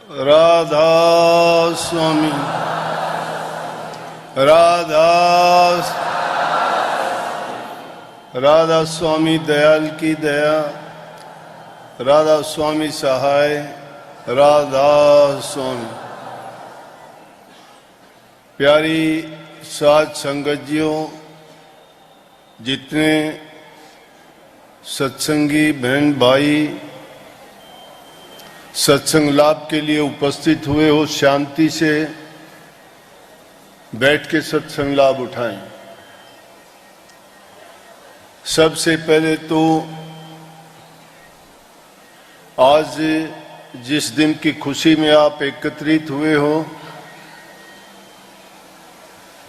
राधा स्वामी राधा राधा स्वामी दयाल की दया, राधा स्वामी सहाय, राधा स्वामी। प्यारी साध संगतियों, जितने सत्संगी बहन भाई सत्संग लाभ के लिए उपस्थित हुए हो, शांति से बैठ के सत्संग लाभ उठाएं। सबसे पहले तो आज जिस दिन की खुशी में आप एकत्रित हुए हो,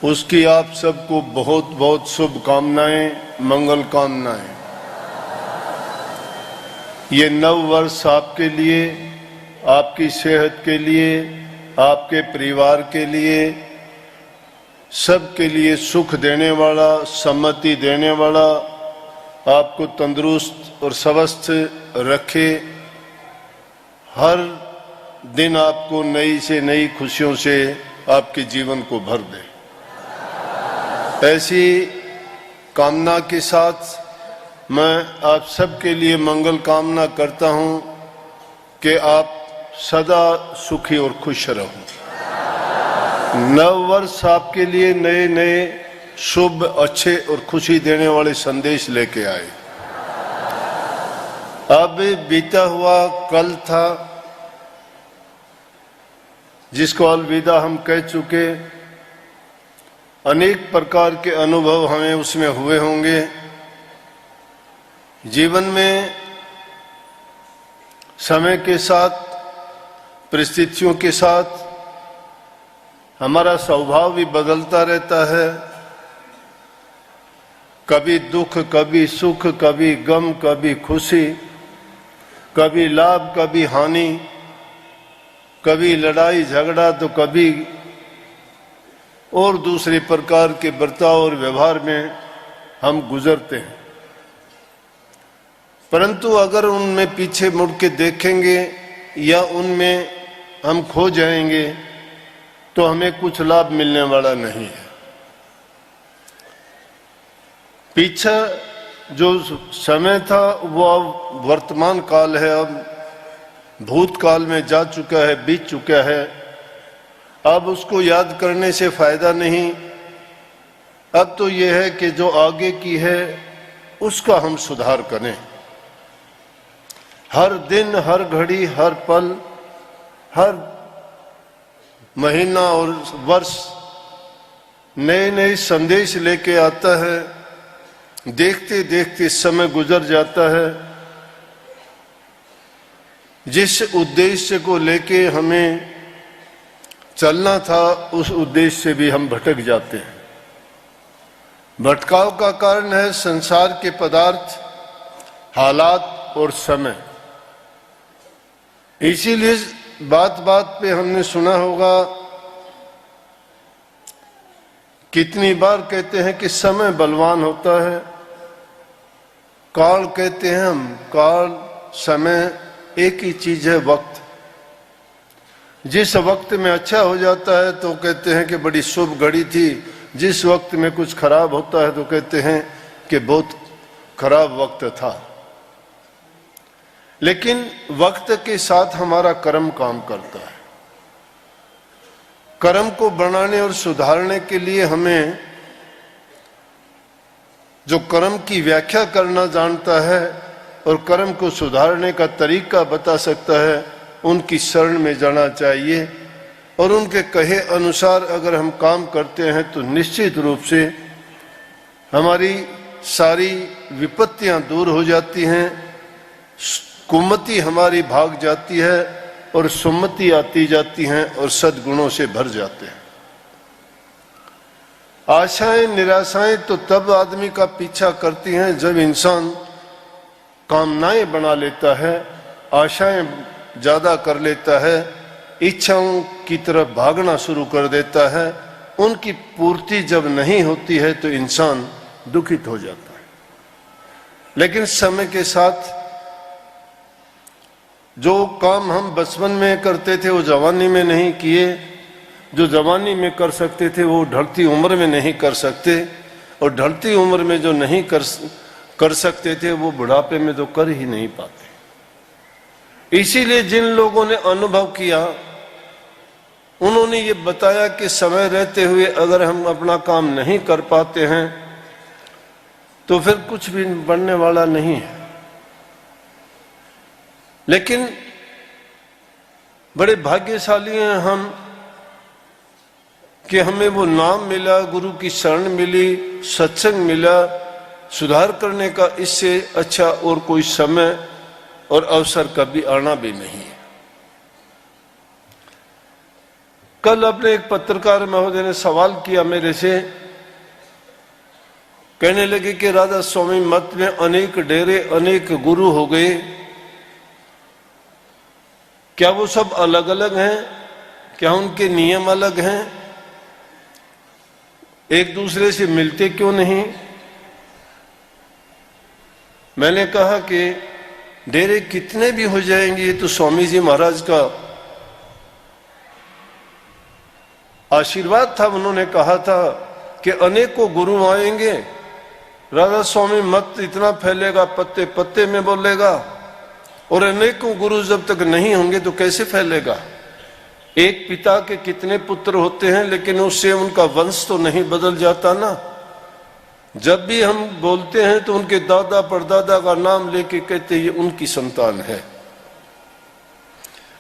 उसकी आप सबको बहुत बहुत शुभकामनाएं, मंगल कामनाएं। ये नव वर्ष आपके लिए, आपकी सेहत के लिए, आपके परिवार के लिए, सबके लिए सुख देने वाला, सम्मति देने वाला, आपको तंदुरुस्त और स्वस्थ रखे, हर दिन आपको नई से नई खुशियों से आपके जीवन को भर दे। ऐसी कामना के साथ मैं आप सबके लिए मंगल कामना करता हूं कि आप सदा सुखी और खुश रहो। नव वर्ष आपके लिए नए नए शुभ, अच्छे और खुशी देने वाले संदेश लेके आए। अब बीता हुआ कल था, जिसको अलविदा हम कह चुके। अनेक प्रकार के अनुभव हमें उसमें हुए होंगे। जीवन में समय के साथ, परिस्थितियों के साथ हमारा स्वभाव भी बदलता रहता है। कभी दुख, कभी सुख, कभी गम, कभी खुशी, कभी लाभ, कभी हानि, कभी लड़ाई झगड़ा, तो कभी और दूसरे प्रकार के बर्ताव और व्यवहार में हम गुजरते हैं। परंतु अगर उनमें पीछे मुड़ के देखेंगे या उनमें हम खो जाएंगे तो हमें कुछ लाभ मिलने वाला नहीं है। पीछे जो समय था वो अब वर्तमान काल है, अब भूतकाल में जा चुका है, बीत चुका है। अब उसको याद करने से फायदा नहीं। अब तो यह है कि जो आगे की है उसका हम सुधार करें। हर दिन, हर घड़ी, हर पल, हर महीना और वर्ष नए नए संदेश लेके आता है। देखते देखते समय गुजर जाता है। जिस उद्देश्य को लेके हमें चलना था, उस उद्देश्य से भी हम भटक जाते हैं। भटकाव का कारण है संसार के पदार्थ, हालात और समय। इसीलिए बात बात पे हमने सुना होगा, कितनी बार कहते हैं कि समय बलवान होता है। काल कहते हैं हम, काल, समय एक ही चीज है, वक्त। जिस वक्त में अच्छा हो जाता है तो कहते हैं कि बड़ी शुभ घड़ी थी। जिस वक्त में कुछ खराब होता है तो कहते हैं कि बहुत खराब वक्त था। लेकिन वक्त के साथ हमारा कर्म काम करता है। कर्म को बनाने और सुधारने के लिए हमें जो कर्म की व्याख्या करना जानता है और कर्म को सुधारने का तरीका बता सकता है, उनकी शरण में जाना चाहिए। और उनके कहे अनुसार अगर हम काम करते हैं तो निश्चित रूप से हमारी सारी विपत्तियां दूर हो जाती हैं, कुमति हमारी भाग जाती है और सुमति आती जाती हैं और सद्गुणों से भर जाते हैं। आशाएं, निराशाएं तो तब आदमी का पीछा करती हैं जब इंसान कामनाएं बना लेता है, आशाएं ज्यादा कर लेता है, इच्छाओं की तरफ भागना शुरू कर देता है। उनकी पूर्ति जब नहीं होती है तो इंसान दुखित हो जाता है। लेकिन समय के साथ जो काम हम बचपन में करते थे वो जवानी में नहीं किए, जो जवानी में कर सकते थे वो ढलती उम्र में नहीं कर सकते, और ढलती उम्र में जो नहीं कर सकते थे वो बुढ़ापे में तो कर ही नहीं पाते। इसीलिए जिन लोगों ने अनुभव किया उन्होंने ये बताया कि समय रहते हुए अगर हम अपना काम नहीं कर पाते हैं तो फिर कुछ भी बनने वाला नहीं है। लेकिन बड़े भाग्यशाली हैं हम कि हमें वो नाम मिला, गुरु की शरण मिली, सत्संग मिला, सुधार करने का इससे अच्छा और कोई समय और अवसर कभी आना भी नहीं है। कल अपने एक पत्रकार महोदय ने सवाल किया मेरे से, कहने लगे कि राधा स्वामी मत में अनेक डेरे, अनेक गुरु हो गए, क्या वो सब अलग अलग हैं? क्या उनके नियम अलग हैं? एक दूसरे से मिलते क्यों नहीं? मैंने कहा कि डेरे कितने भी हो जाएंगे, ये तो स्वामी जी महाराज का आशीर्वाद था। उन्होंने कहा था कि अनेकों गुरु आएंगे, राधा स्वामी मत इतना फैलेगा, पत्ते पत्ते में बोलेगा, और अनेकों गुरु जब तक नहीं होंगे तो कैसे फैलेगा? एक पिता के कितने पुत्र होते हैं, लेकिन उससे उनका वंश तो नहीं बदल जाता ना। जब भी हम बोलते हैं तो उनके दादा परदादा का नाम लेके कहते ये उनकी संतान है।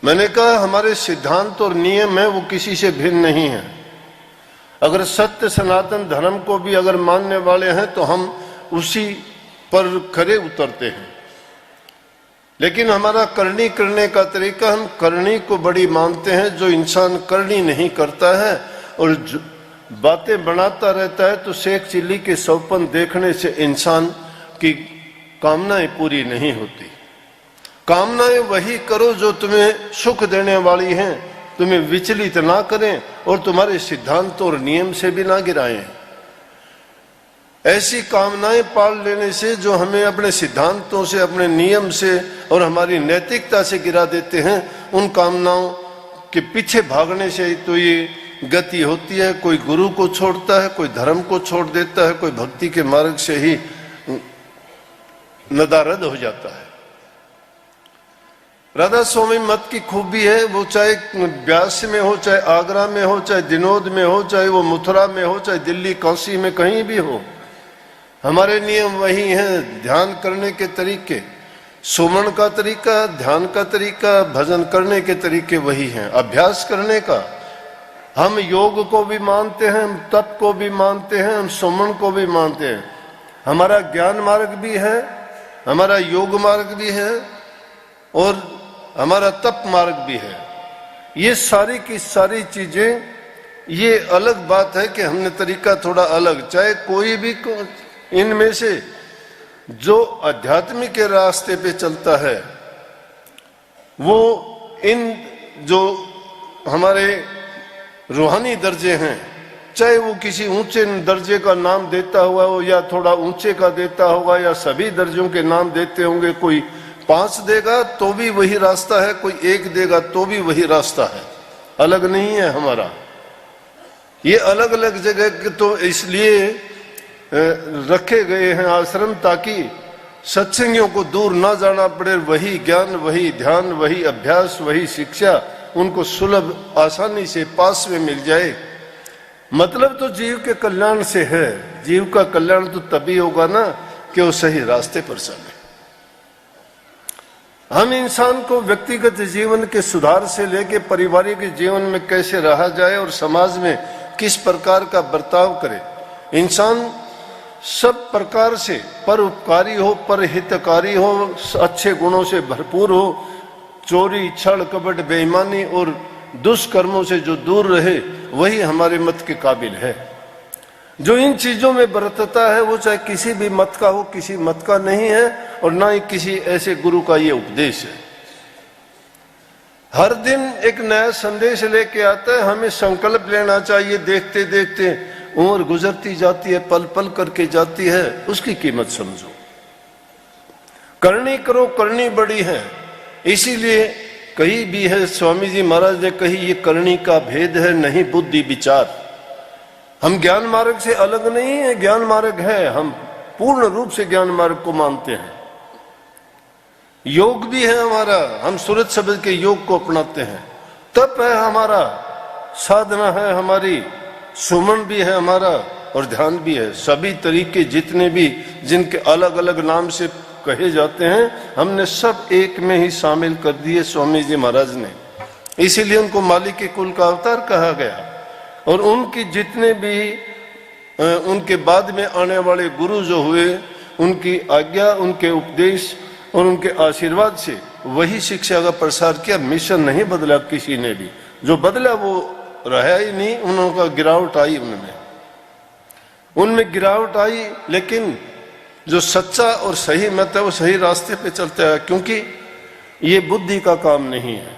मैंने कहा हमारे सिद्धांत और नियम है वो किसी से भिन्न नहीं है। अगर सत्य सनातन धर्म को भी अगर मानने वाले हैं तो हम उसी पर खरे उतरते हैं, लेकिन हमारा करनी करने का तरीका, हम करनी को बड़ी मानते हैं। जो इंसान करनी नहीं करता है और बातें बनाता रहता है तो शेख चिल्ली के सौपन देखने से इंसान की कामनाएं पूरी नहीं होती। कामनाएं वही करो जो तुम्हें सुख देने वाली हैं, तुम्हें विचलित ना करें और तुम्हारे सिद्धांतों और नियम से भी ना गिराएं। ऐसी कामनाएं पाल लेने से जो हमें अपने सिद्धांतों से, अपने नियम से और हमारी नैतिकता से गिरा देते हैं, उन कामनाओं के पीछे भागने से तो ये गति होती है। कोई गुरु को छोड़ता है, कोई धर्म को छोड़ देता है, कोई भक्ति के मार्ग से ही नदारद हो जाता है। राधा स्वामी मत की खूबी है, वो चाहे ब्यास में हो, चाहे आगरा में हो, चाहे दिनोद में हो, चाहे वो मथुरा में हो, चाहे दिल्ली काशी में कहीं भी हो, हमारे नियम वही हैं। ध्यान करने के तरीके, सुमन का तरीका, ध्यान का तरीका, भजन करने के तरीके वही हैं। अभ्यास करने का, हम योग को भी मानते हैं, हम तप को भी मानते हैं, हम सुमन को भी मानते हैं। हमारा ज्ञान मार्ग भी है, हमारा योग मार्ग भी है और हमारा तप मार्ग भी है। ये सारी की सारी चीजें, ये अलग बात है कि हमने तरीका थोड़ा अलग, चाहे कोई भी इनमें से जो आध्यात्मिक के रास्ते पे चलता है वो इन जो हमारे रूहानी दर्जे हैं, चाहे वो किसी ऊंचे दर्जे का नाम देता हुआ हो या थोड़ा ऊंचे का देता होगा या सभी दर्जों के नाम देते होंगे, कोई 5 देगा तो भी वही रास्ता है, कोई 1 देगा तो भी वही रास्ता है, अलग नहीं है हमारा। ये अलग अलग जगह तो इसलिए रखे गए हैं आश्रम ताकि सत्संगियों को दूर ना जाना पड़े। वही ज्ञान, वही ध्यान, वही अभ्यास, वही शिक्षा उनको सुलभ आसानी से पास में मिल जाए। मतलब तो जीव के कल्याण से है। जीव का कल्याण तो तभी होगा ना कि वो सही रास्ते पर चले। हम इंसान को व्यक्तिगत जीवन के सुधार से लेकर पारिवारिक जीवन में कैसे रहा जाए और समाज में किस प्रकार का बर्ताव करे, इंसान सब प्रकार से परोपकारी हो, परहितकारी हो, अच्छे गुणों से भरपूर हो, चोरी, छल, कपट, बेईमानी और दुष्कर्मों से जो दूर रहे, वही हमारे मत के काबिल है। जो इन चीजों में बरतता है वो चाहे किसी भी मत का हो, किसी मत का नहीं है और ना ही किसी ऐसे गुरु का ये उपदेश है। हर दिन एक नया संदेश लेके आता है। हमें संकल्प लेना चाहिए। देखते देखते उम्र गुजरती जाती है, पल पल करके जाती है, उसकी कीमत समझो। करनी करो, करनी बड़ी है। इसीलिए कही भी है, स्वामी जी महाराज ने कही, ये करनी का भेद है नहीं बुद्धि विचार। हम ज्ञान मार्ग से अलग नहीं है, ज्ञान मार्ग है, हम पूर्ण रूप से ज्ञान मार्ग को मानते हैं। योग भी है हमारा, हम सूरज शब्द के योग को अपनाते हैं। तप है हमारा, साधना है हमारी, सुमन भी है हमारा और ध्यान भी है। सभी तरीके जितने भी जिनके अलग अलग नाम से कहे जाते हैं, हमने सब एक में ही शामिल कर दिए स्वामी जी महाराज ने। इसीलिए उनको मालिक के कुल का अवतार कहा गया। और उनकी जितने भी उनके बाद में आने वाले गुरु जो हुए, उनकी आज्ञा, उनके उपदेश और उनके आशीर्वाद से वही शिक्षा का प्रसार किया। मिशन नहीं बदला किसी ने भी, जो बदला वो रहा ही नहीं, उनका गिरावट आई उनमें गिरावट आई। लेकिन जो सच्चा और सही मत है वो सही रास्ते पे चलता है, क्योंकि ये बुद्धि का काम नहीं है।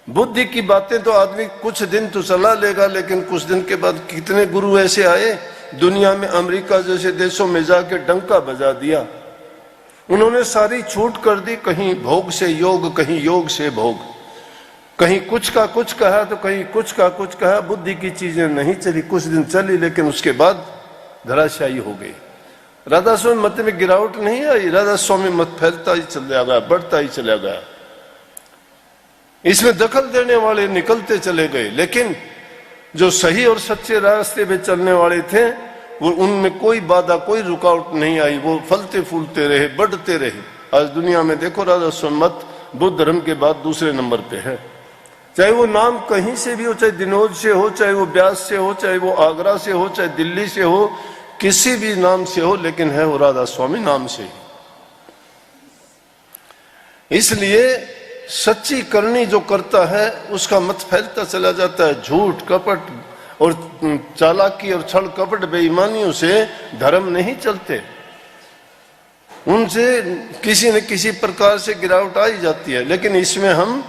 बुद्धि की बातें तो आदमी कुछ दिन तो चला लेगा, लेकिन कुछ दिन के बाद कितने गुरु ऐसे आए दुनिया में, अमेरिका जैसे देशों में जाके डंका बजा दिया। उन्होंने सारी छूट कर दी, कहीं भोग से योग, कहीं योग से भोग, कहीं कुछ का कुछ कहा तो कहीं कुछ का कुछ कहा। बुद्धि की चीजें नहीं चली, कुछ दिन चली, लेकिन उसके बाद धराशायी हो गई। राधा स्वामी मत में गिरावट नहीं आई, राधा स्वामी मत फैलता ही चला गया, बढ़ता ही चला गया। इसमें दखल देने वाले निकलते चले गए, लेकिन जो सही और सच्चे रास्ते पे चलने वाले थे, वो उनमें कोई बाधा, कोई रुकावट नहीं आई। वो फलते फूलते रहे, बढ़ते रहे। आज दुनिया में देखो, राधा स्वामी मत बुद्ध धर्म के बाद दूसरे नंबर पे है। चाहे वो नाम कहीं से भी हो, चाहे दिनोद से हो, चाहे वो ब्यास से हो, चाहे वो आगरा से हो, चाहे दिल्ली से हो, किसी भी नाम से हो, लेकिन है वो राधा स्वामी नाम से ही। इसलिए सच्ची करनी जो करता है उसका मत फैलता चला जाता है। झूठ, कपट और चालाकी और छल कपट बेईमानियों से धर्म नहीं चलते, उनसे किसी न किसी प्रकार से गिरावट आई जाती है। लेकिन इसमें हम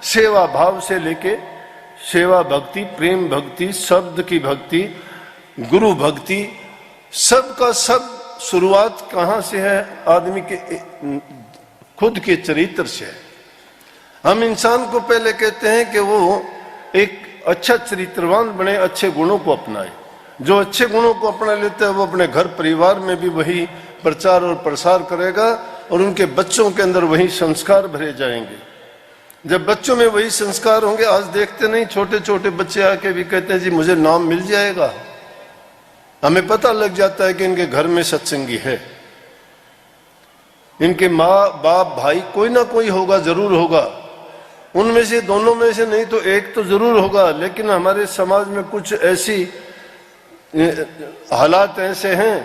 सेवा भाव से लेके सेवा भक्ति, प्रेम भक्ति, शब्द की भक्ति, गुरु भक्ति, सब का सब शुरुआत कहाँ से है? आदमी के खुद के चरित्र से है। हम इंसान को पहले कहते हैं कि वो एक अच्छा चरित्रवान बने, अच्छे गुणों को अपनाए। जो अच्छे गुणों को अपना लेता है वो अपने घर परिवार में भी वही प्रचार और प्रसार करेगा और उनके बच्चों के अंदर वही संस्कार भरे जाएंगे। जब बच्चों में वही संस्कार होंगे, आज देखते नहीं छोटे छोटे बच्चे आके भी कहते हैं जी मुझे नाम मिल जाएगा। हमें पता लग जाता है कि इनके घर में सत्संगी है, इनके माँ बाप भाई कोई ना कोई होगा, जरूर होगा। उनमें से दोनों में से नहीं तो एक तो जरूर होगा। लेकिन हमारे समाज में कुछ ऐसी हालात ऐसे हैं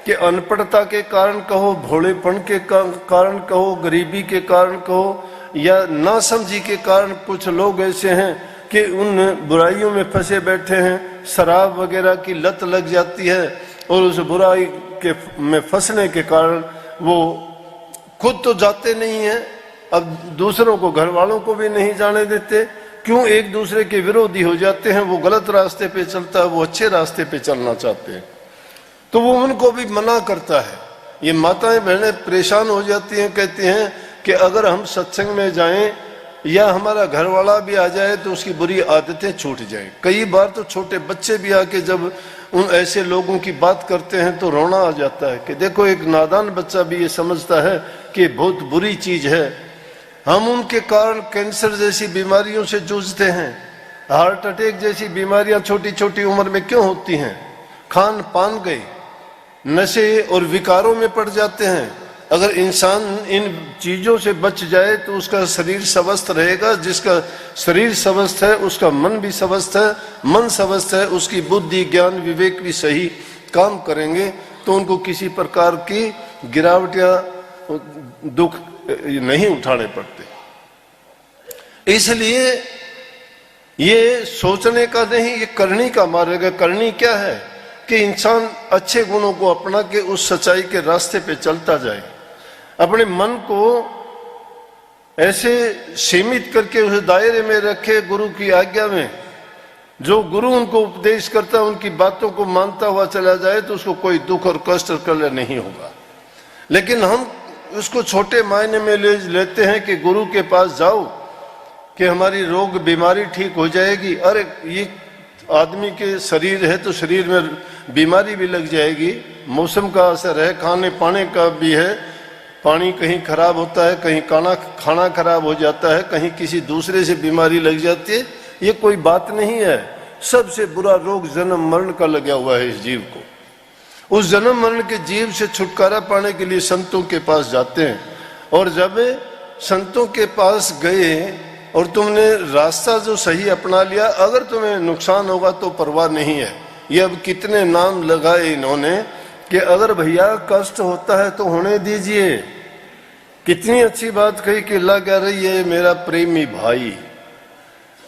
कि अनपढ़ता के कारण कहो, भोलेपन के कारण कहो, गरीबी के कारण कहो, या नासमझी के कारण कुछ लोग ऐसे हैं कि उन बुराइयों में फंसे बैठे हैं। शराब वगैरह की लत लग जाती है और उस बुराई के में फंसने के कारण वो खुद तो जाते नहीं हैं, अब दूसरों को, घर वालों को भी नहीं जाने देते। क्यों? एक दूसरे के विरोधी हो जाते हैं। वो गलत रास्ते पे चलता है, वो अच्छे रास्ते पे चलना चाहते हैं, तो वो उनको भी मना करता है। ये माताएं बहनें परेशान हो जाती हैं, कहती हैं कि अगर हम सत्संग में जाएं या हमारा घर वाला भी आ जाए तो उसकी बुरी आदतें छूट जाएं। कई बार तो छोटे बच्चे भी आके जब उन ऐसे लोगों की बात करते हैं तो रोना आ जाता है कि देखो, एक नादान बच्चा भी ये समझता है कि बहुत बुरी चीज है। हम उनके कारण कैंसर जैसी बीमारियों से जूझते हैं। हार्ट अटैक जैसी बीमारियां छोटी छोटी उम्र में क्यों होती हैं? खान पान गए, नशे और विकारों में पड़ जाते हैं। अगर इंसान इन चीजों से बच जाए तो उसका शरीर स्वस्थ रहेगा। जिसका शरीर स्वस्थ है उसका मन भी स्वस्थ है, मन स्वस्थ है उसकी बुद्धि ज्ञान विवेक भी सही काम करेंगे, तो उनको किसी प्रकार की गिरावट या दुख नहीं उठाने पड़ते। इसलिए ये सोचने का नहीं, ये करनी का मार्ग है। करनी क्या है कि इंसान अच्छे गुणों को अपना के उस सच्चाई के रास्ते पे चलता जाए। अपने मन को ऐसे सीमित करके उस दायरे में रखे, गुरु की आज्ञा में। जो गुरु उनको उपदेश करता है उनकी बातों को मानता हुआ चला जाए तो उसको कोई दुख और कष्ट और कलह नहीं होगा। लेकिन हम उसको छोटे मायने में लेते हैं कि गुरु के पास जाओ कि हमारी रोग बीमारी ठीक हो जाएगी। अरे ये आदमी के शरीर है तो शरीर में बीमारी भी लग जाएगी, मौसम का असर है, खाने पाने का भी है, पानी कहीं खराब होता है, कहीं खाना खराब हो जाता है, कहीं किसी दूसरे से बीमारी लग जाती है। ये कोई बात नहीं है। सबसे बुरा रोग जन्म मरण का लगा हुआ है इस जीव को। उस जन्म मरण के जीव से छुटकारा पाने के लिए संतों के पास जाते हैं, और जब संतों के पास गए और तुमने रास्ता जो सही अपना लिया, अगर तुम्हें नुकसान होगा तो परवाह नहीं है। ये अब कितने नाम लगाए इन्होंने कि अगर भैया कष्ट होता है तो होने दीजिए। कितनी अच्छी बात कही कि लगा रही है मेरा प्रेमी भाई।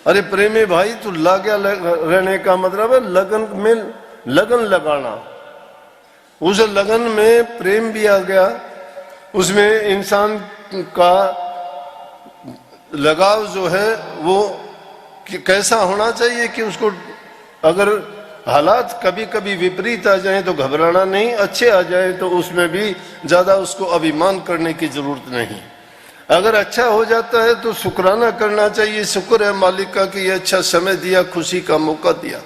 अरे प्रेमी भाई, तो लगा रहने का मतलब है लगन में लगन लगाना। उस लगन में प्रेम भी आ गया, उसमें इंसान का लगाव जो है वो कैसा होना चाहिए कि उसको अगर हालात कभी कभी विपरीत आ जाए तो घबराना नहीं, अच्छे आ जाए तो उसमें भी ज्यादा उसको अभिमान करने की जरूरत नहीं। अगर अच्छा हो जाता है तो शुक्राना करना चाहिए, शुक्र है मालिक का कि ये अच्छा समय दिया, खुशी का मौका दिया।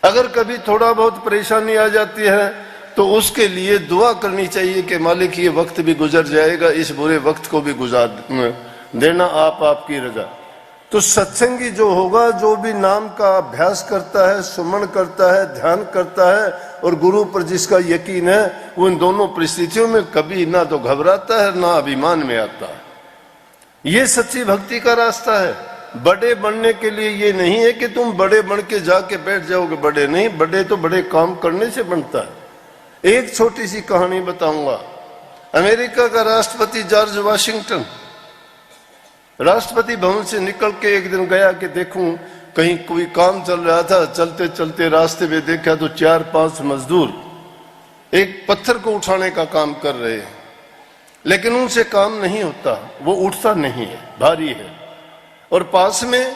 अगर कभी थोड़ा बहुत परेशानी आ जाती है तो उसके लिए दुआ करनी चाहिए कि मालिक ये वक्त भी गुजर जाएगा, इस बुरे वक्त को भी गुजार देना आप आपकी रजा। तो सत्संगी जो होगा, जो भी नाम का अभ्यास करता है, सुमन करता है, ध्यान करता है और गुरु पर जिसका यकीन है, वो इन दोनों परिस्थितियों में कभी ना तो घबराता है ना अभिमान में आता है। ये सच्ची भक्ति का रास्ता है। बड़े बनने के लिए ये नहीं है कि तुम बड़े बन के जाके बैठ जाओगे, बड़े नहीं, बड़े तो बड़े काम करने से बनता है। एक छोटी सी कहानी बताऊंगा। अमेरिका का राष्ट्रपति जॉर्ज वाशिंगटन राष्ट्रपति भवन से निकल के एक दिन गया कि देखूं कहीं कोई काम चल रहा था। चलते चलते रास्ते में देखा तो 4-5 मजदूर एक पत्थर को उठाने का काम कर रहे हैं, लेकिन उनसे काम नहीं होता, वो उठता नहीं है, भारी है। और पास में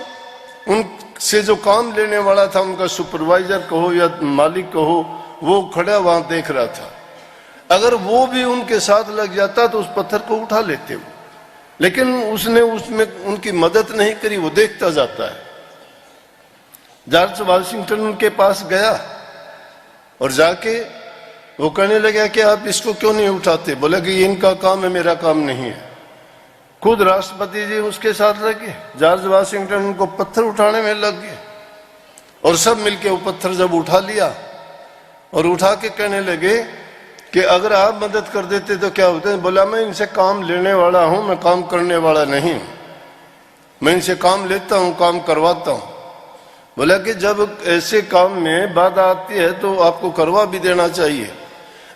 उनसे जो काम लेने वाला था, उनका सुपरवाइजर कहो या मालिक कहो, वो खड़ा वहां देख रहा था। अगर वो भी उनके साथ लग जाता तो उस पत्थर को उठा लेते वो, लेकिन उसने उसमें उनकी मदद नहीं करी, वो देखता जाता है। जॉर्ज वाशिंगटन उनके पास गया और जाके वो कहने लगा कि आप इसको क्यों नहीं उठाते? बोला कि ये इनका काम है, मेरा काम नहीं है। खुद राष्ट्रपति जी उसके साथ लगे, जॉर्ज वाशिंगटन उनको पत्थर उठाने में लग गए और सब मिलके वो पत्थर जब उठा लिया और उठा के कहने लगे कि अगर आप मदद कर देते तो क्या होता है? बोला मैं इनसे काम लेने वाला हूं, मैं काम करने वाला नहीं। मैं इनसे काम लेता हूं, काम करवाता हूं। बोला कि जब ऐसे काम में बाधा आती है तो आपको करवा भी देना चाहिए,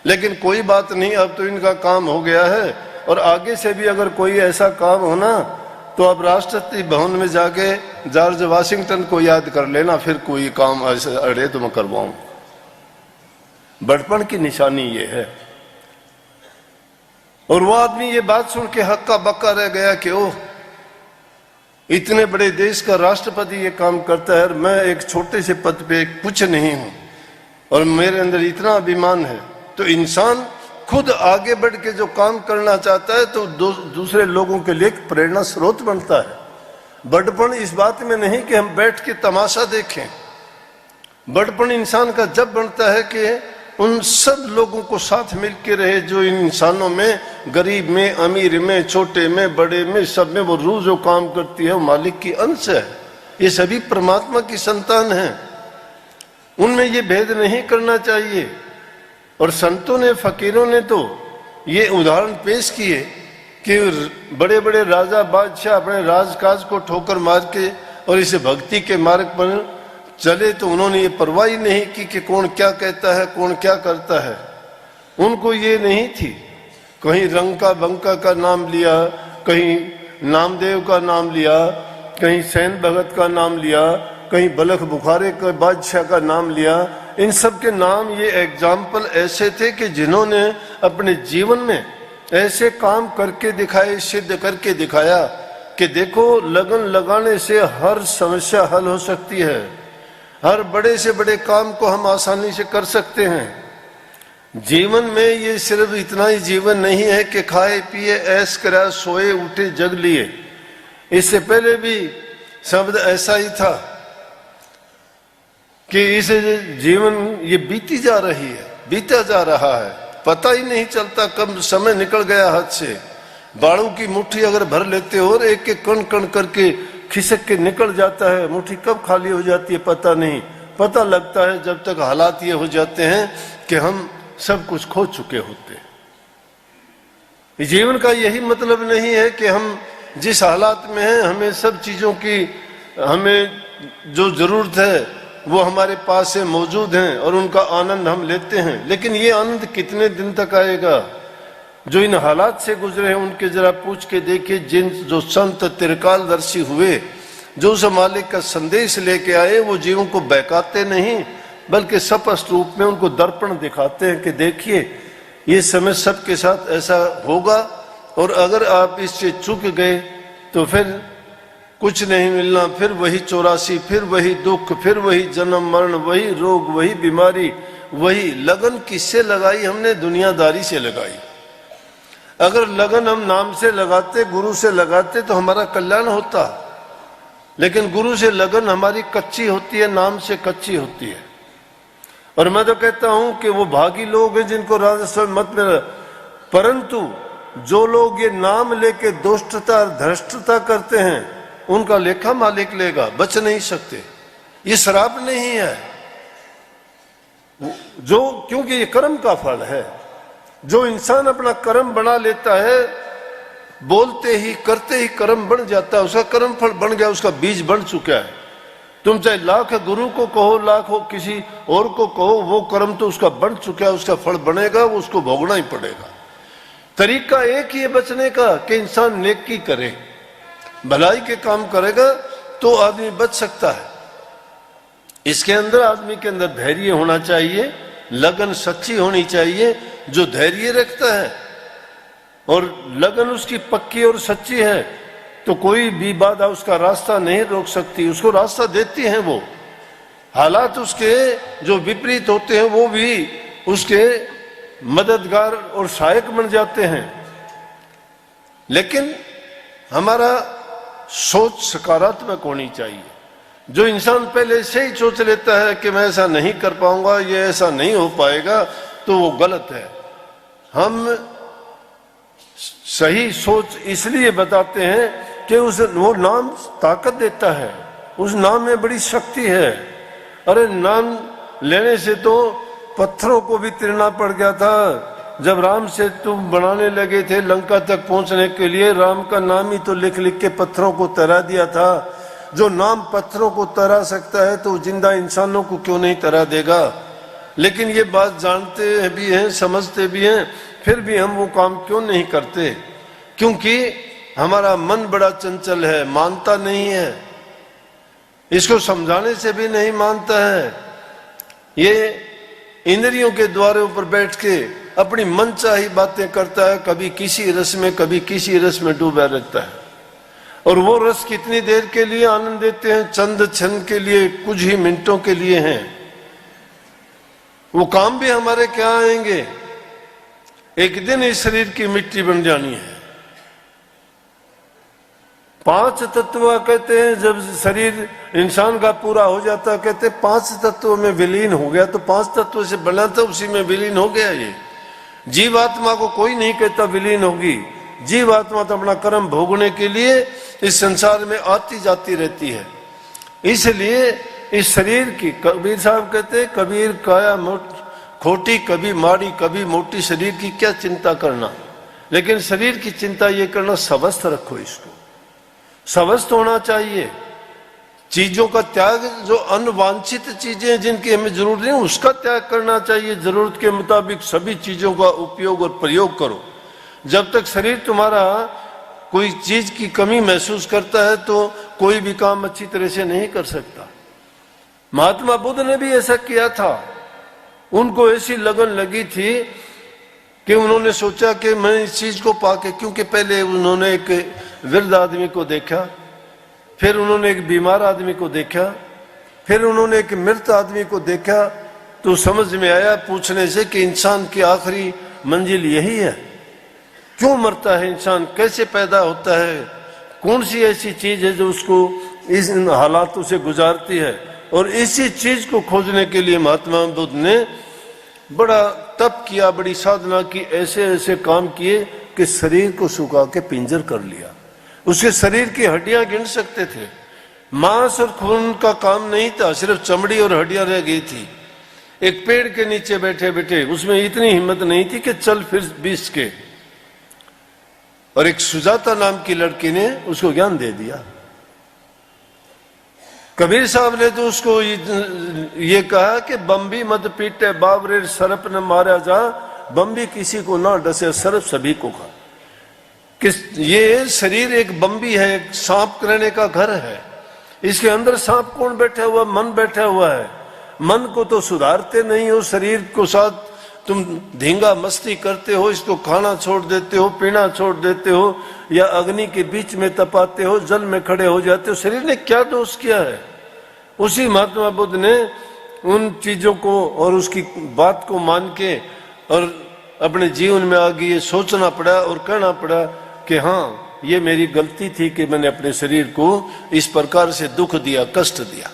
लेकिन कोई बात नहीं, अब तो इनका काम हो गया है और आगे से भी अगर कोई ऐसा काम हो ना तो अब राष्ट्रपति भवन में जाके जॉर्ज वाशिंगटन को याद कर लेना, फिर कोई काम ऐसे अड़े तो मैं करवाऊं। बड़पन की निशानी ये है। और वो आदमी ये बात सुन के हक्का बक्का रह गया कि ओह, इतने बड़े देश का राष्ट्रपति ये काम करता है, मैं एक छोटे से पद पे कुछ नहीं हूं और मेरे अंदर इतना अभिमान है। तो इंसान खुद आगे बढ़ के जो काम करना चाहता है तो दूसरे लोगों के लिए प्रेरणा स्रोत बनता है। बड़पन इस बात में नहीं कि हम बैठ के तमाशा देखें। बड़पन इंसान का जब बनता है कि उन सब लोगों को साथ मिलके रहे जो इन इंसानों में, गरीब में, अमीर में, छोटे में, बड़े में, सब में वो रूह जो काम करती है वो मालिक की अंश है। ये सभी परमात्मा की संतान हैं, उनमें ये भेद नहीं करना चाहिए। और संतों ने, फकीरों ने तो ये उदाहरण पेश किए कि बड़े बड़े राजा बादशाह अपने राजकाज को ठोकर मार के और इसे भक्ति के मार्ग पर चले तो उन्होंने ये परवाह ही नहीं की कि कौन क्या कहता है, कौन क्या करता है। उनको ये नहीं थी, कहीं रंका बंका का नाम लिया, कहीं नामदेव का नाम लिया, कहीं सैन भगत का नाम लिया, कहीं बलख बुखारे का बादशाह का नाम लिया। इन सब के नाम ये एग्जाम्पल ऐसे थे कि जिन्होंने अपने जीवन में ऐसे काम करके दिखाए, सिद्ध करके दिखाया कि देखो लगन लगाने से हर समस्या हल हो सकती है, हर बड़े से बड़े काम को हम आसानी से कर सकते हैं। जीवन में ये सिर्फ इतना ही जीवन नहीं है कि खाए पिए ऐश करा सोए उठे जग लिए। इससे पहले भी शब्द ऐसा ही था कि इस जीवन ये बीती जा रही है, बीता जा रहा है, पता ही नहीं चलता कब समय निकल गया हाथ से। बाड़ू की मुट्ठी अगर भर लेते हो और एक एक कण कण करके खिसक के निकल जाता है, मुट्ठी कब खाली हो जाती है पता नहीं। पता लगता है जब तक हालात ये हो जाते हैं कि हम सब कुछ खो चुके होते हैं। जीवन का यही मतलब नहीं है कि हम जिस हालात में हैं हमें सब चीजों की हमें जो जरूरत है वो हमारे पास है, मौजूद हैं और उनका आनंद हम लेते हैं। लेकिन ये आनंद कितने दिन तक आएगा? जो इन हालात से गुजरे हैं उनके जरा पूछ के देखिए। जिन जो संत त्रिकालदर्शी हुए, जो उस मालिक का संदेश लेके आए, वो जीवों को बहकाते नहीं बल्कि स्पष्ट रूप में उनको दर्पण दिखाते हैं कि देखिए ये समय सबके साथ ऐसा होगा और अगर आप इससे चूक गए तो फिर कुछ नहीं मिलना, फिर वही 84, फिर वही दुख, फिर वही जन्म मरण, वही रोग, वही बीमारी, वही लगन। किससे लगाई हमने? दुनियादारी से लगाई। अगर लगन हम नाम से लगाते, गुरु से लगाते तो हमारा कल्याण होता, लेकिन गुरु से लगन हमारी कच्ची होती है, नाम से कच्ची होती है। और मैं तो कहता हूं कि वो भागी लोग हैं जिनको राजस्व मत मिला, परंतु जो लोग ये नाम लेके दुष्टता और धृष्टता करते हैं उनका लेखा मालिक लेगा, बच नहीं सकते। ये श्राप नहीं है जो, क्योंकि ये कर्म का फल है। जो इंसान अपना कर्म बना लेता है, बोलते ही करते ही कर्म बन जाता है, उसका कर्म फल बन गया, उसका बीज बन चुका है। तुम चाहे लाख गुरु को कहो, लाख हो किसी और को कहो, वो कर्म तो उसका बन चुका है, उसका फल बनेगा, वो उसको भोगना ही पड़ेगा। तरीका एक ही है बचने का कि इंसान नेकी करे, भलाई के काम करेगा तो आदमी बच सकता है। इसके अंदर आदमी के अंदर धैर्य होना चाहिए, लगन सच्ची होनी चाहिए। जो धैर्य रखता है और लगन उसकी पक्की और सच्ची है तो कोई भी बाधा उसका रास्ता नहीं रोक सकती, उसको रास्ता देती हैं वो। हालात उसके जो विपरीत होते हैं वो भी उसके मददगार और सहायक बन जाते हैं। लेकिन हमारा सोच सकारात्मक होनी चाहिए। जो इंसान पहले से ही सोच लेता है कि मैं ऐसा नहीं कर पाऊंगा, ये ऐसा नहीं हो पाएगा, तो वो गलत है। हम सही सोच इसलिए बताते हैं कि वो नाम ताकत देता है, उस नाम में बड़ी शक्ति है। अरे नाम लेने से तो पत्थरों को भी तिरना पड़ गया था। जब राम से तुम बनाने लगे थे लंका तक पहुंचने के लिए, राम का नाम ही तो लिख लिख के पत्थरों को तरा दिया था। जो नाम पत्थरों को तरा सकता है तो जिंदा इंसानों को क्यों नहीं तरा देगा? लेकिन ये बात जानते भी हैं, समझते भी हैं, फिर भी हम वो काम क्यों नहीं करते? क्योंकि हमारा मन बड़ा चंचल है, मानता नहीं है, इसको समझाने से भी नहीं मानता है। ये इंद्रियों के द्वारों पर बैठ के अपनी मनचाही बातें करता है, कभी किसी रस में कभी किसी रस में डूबा रहता है। और वो रस कितनी देर के लिए आनंद देते हैं? चंद क्षण के लिए, कुछ ही मिनटों के लिए हैं। वो काम भी हमारे क्या आएंगे? एक दिन इस शरीर की मिट्टी बन जानी है। 5 तत्व कहते हैं, जब शरीर इंसान का पूरा हो जाता कहते 5 तत्वों में विलीन हो गया, तो 5 तत्वों से बना था उसी में विलीन हो गया। ये जीवात्मा को कोई नहीं कहता विलीन होगी। जीवात्मा तो अपना कर्म भोगने के लिए इस संसार में आती जाती रहती है। इसलिए इस शरीर की, कबीर साहब कहते हैं, कबीर काया खोटी कभी माड़ी कभी मोटी, शरीर की क्या चिंता करना। लेकिन शरीर की चिंता ये करना, स्वस्थ रखो इसको, स्वस्थ होना चाहिए। चीजों का त्याग, जो अनवांछित चीजें जिनकी हमें जरूरत नहीं उसका त्याग करना चाहिए। जरूरत के मुताबिक सभी चीजों का उपयोग और प्रयोग करो। जब तक शरीर तुम्हारा कोई चीज की कमी महसूस करता है तो कोई भी काम अच्छी तरह से नहीं कर सकता। महात्मा बुद्ध ने भी ऐसा किया था। उनको ऐसी लगन लगी थी कि उन्होंने सोचा कि मैं इस चीज को पाके, क्योंकि पहले उन्होंने एक वृद्ध आदमी को देखा, फिर उन्होंने एक बीमार आदमी को देखा, फिर उन्होंने एक मृत आदमी को देखा, तो समझ में आया पूछने से कि इंसान की आखिरी मंजिल यही है। क्यों मरता है इंसान, कैसे पैदा होता है, कौन सी ऐसी चीज है जो उसको इस हालातों से गुजारती है। और इसी चीज को खोजने के लिए महात्मा बुद्ध ने बड़ा तप किया, बड़ी साधना की, ऐसे ऐसे काम किए कि शरीर को सुखा के पिंजर कर लिया। उसके शरीर की हड्डियां गिन सकते थे, मांस और खून का काम नहीं था, सिर्फ चमड़ी और हड्डियां रह गई थी। एक पेड़ के नीचे बैठे बैठे उसमें इतनी हिम्मत नहीं थी कि चल फिर 20 के, और एक सुजाता नाम की लड़की ने उसको ज्ञान दे दिया। कबीर साहब ने तो उसको ये कहा कि बम्बी मत पीटे बावरे सर्प न मारा जा, बम्बी किसी को ना डसे सर्प सभी को खा। किस ये शरीर एक बम्बी है, एक सांप रहने का घर है। इसके अंदर सांप कौन बैठा हुआ, मन बैठा हुआ है। मन को तो सुधारते नहीं हो, शरीर को साथ तुम धींगा मस्ती करते हो, इसको खाना छोड़ देते हो, पीना छोड़ देते हो, या अग्नि के बीच में तपाते हो, जल में खड़े हो जाते हो। शरीर ने क्या दोष किया है? उसी महात्मा बुद्ध ने उन चीजों को और उसकी बात को मान के और अपने जीवन में आगे ये सोचना पड़ा और कहना पड़ा कि हाँ, ये मेरी गलती थी कि मैंने अपने शरीर को इस प्रकार से दुख दिया, कष्ट दिया।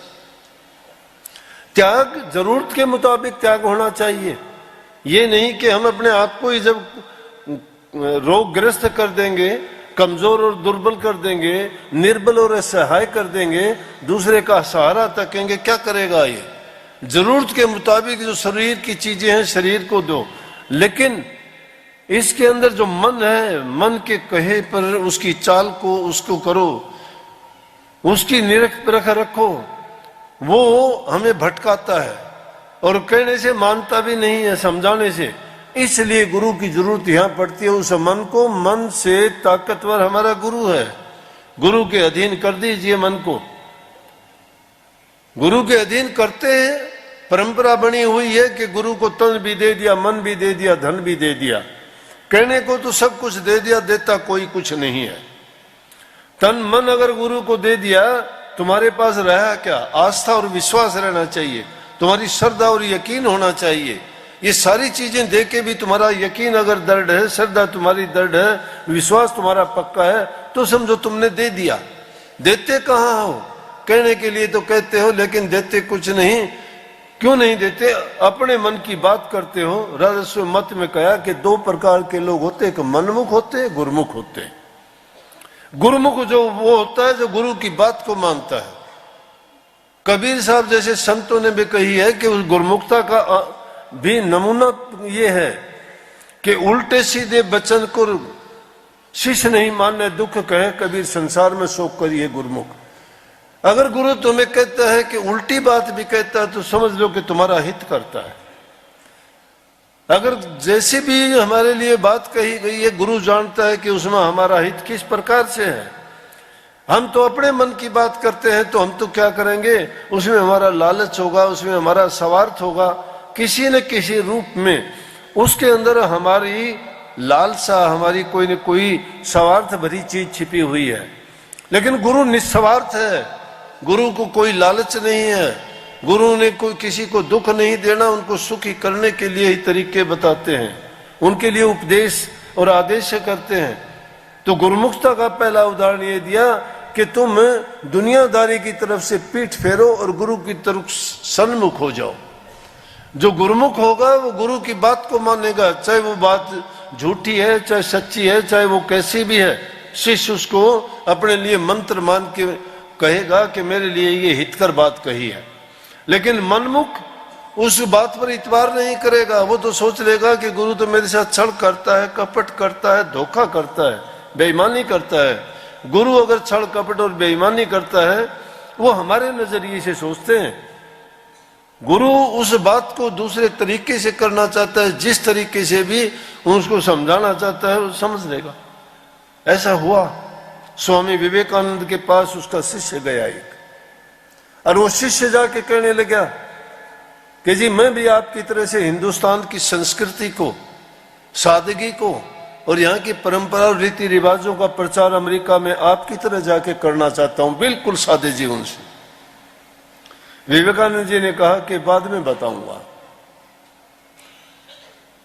त्याग जरूरत के मुताबिक त्याग होना चाहिए। ये नहीं कि हम अपने आप को ही जब रोगग्रस्त कर देंगे, कमजोर और दुर्बल कर देंगे, निर्बल और असहाय कर देंगे, दूसरे का सहारा तकेंगे, क्या करेगा ये? जरूरत के मुताबिक जो शरीर की चीजें हैं शरीर को दो, लेकिन इसके अंदर जो मन है, मन के कहे पर उसकी चाल को उसको करो, उसकी निरख परख रखो। वो हमें भटकाता है और कहने से मानता भी नहीं है, समझाने से। इसलिए गुरु की जरूरत यहां पड़ती है। उस मन को, मन से ताकतवर हमारा गुरु है। गुरु के अधीन कर दीजिए मन को। गुरु के अधीन करते हैं। परंपरा बनी हुई है कि गुरु को तन भी दे दिया, मन भी दे दिया, धन भी दे दिया। कहने को तो सब कुछ दे दिया, देता कोई कुछ नहीं है। तन मन अगर गुरु को दे दिया, तुम्हारे पास रहा क्या? आस्था और विश्वास रहना चाहिए, तुम्हारी श्रद्धा और यकीन होना चाहिए। ये सारी चीजें दे के भी तुम्हारा यकीन अगर दृढ़ है, श्रद्धा तुम्हारी दृढ़ है, विश्वास तुम्हारा पक्का है, तो समझो तुमने दे दिया। देते कहाँ हो? कहने के लिए तो कहते हो, लेकिन देते कुछ नहीं। क्यों नहीं देते? अपने मन की बात करते हो। राजस्व मत में कहा कि 2 प्रकार के लोग होते, एक मनमुख होते, गुरुमुख होते। गुरुमुख जो वो होता है जो गुरु की बात को मानता है। कबीर साहब जैसे संतों ने भी कही है कि उस गुरुमुखता का भी नमूना ये है कि उल्टे सीधे वचन को शिष्य नहीं मानने दुख कहे, कबीर संसार में शोक करिए गुरुमुख। अगर गुरु तुम्हें कहता है कि उल्टी बात भी कहता है तो समझ लो कि तुम्हारा हित करता है। अगर जैसे भी हमारे लिए बात कही गई है, गुरु जानता है कि उसमें हमारा हित किस प्रकार से है। हम तो अपने मन की बात करते हैं, तो हम तो क्या करेंगे, उसमें हमारा लालच होगा, उसमें हमारा स्वार्थ होगा, किसी न किसी रूप में उसके अंदर हमारी लालसा, हमारी कोई न कोई स्वार्थ भरी चीज छिपी हुई है। लेकिन गुरु निस्वार्थ है, गुरु को कोई लालच नहीं है। गुरु ने कोई किसी को दुख नहीं देना, उनको सुखी करने के लिए ही तरीके बताते हैं, उनके लिए उपदेश और आदेश करते हैं। तो गुरुमुखता का पहला उदाहरण ये दिया कि तुम दुनियादारी की तरफ से पीठ फेरो और गुरु की तरफ सन्मुख हो जाओ। जो गुरुमुख होगा वो गुरु की बात को मानेगा, चाहे वो बात झूठी है, चाहे सच्ची है, चाहे वो कैसी भी है। शिष्य उसको अपने लिए मंत्र मान के कहेगा कि मेरे लिए ये हितकर बात कही है। लेकिन मनमुख उस बात पर इतबार नहीं करेगा। वो तो सोच लेगा कि गुरु तो मेरे साथ छल करता है, कपट करता है, धोखा करता है, बेईमानी करता है। गुरु अगर छल कपट और बेईमानी करता है, वो हमारे नजरिए से सोचते हैं। गुरु उस बात को दूसरे तरीके से करना चाहता है, जिस तरीके से भी उसको समझाना चाहता है वो समझ लेगा। ऐसा हुआ। स्वामी विवेकानंद के पास उसका शिष्य गया एक, और वो शिष्य जाके कहने लगा कि जी मैं भी आपकी तरह से हिंदुस्तान की संस्कृति को, सादगी को और यहाँ की परंपरा और रीति रिवाजों का प्रचार अमेरिका में आपकी तरह जाके करना चाहता हूं, बिल्कुल सादे जीवन से। विवेकानंद जी ने कहा कि बाद में बताऊंगा,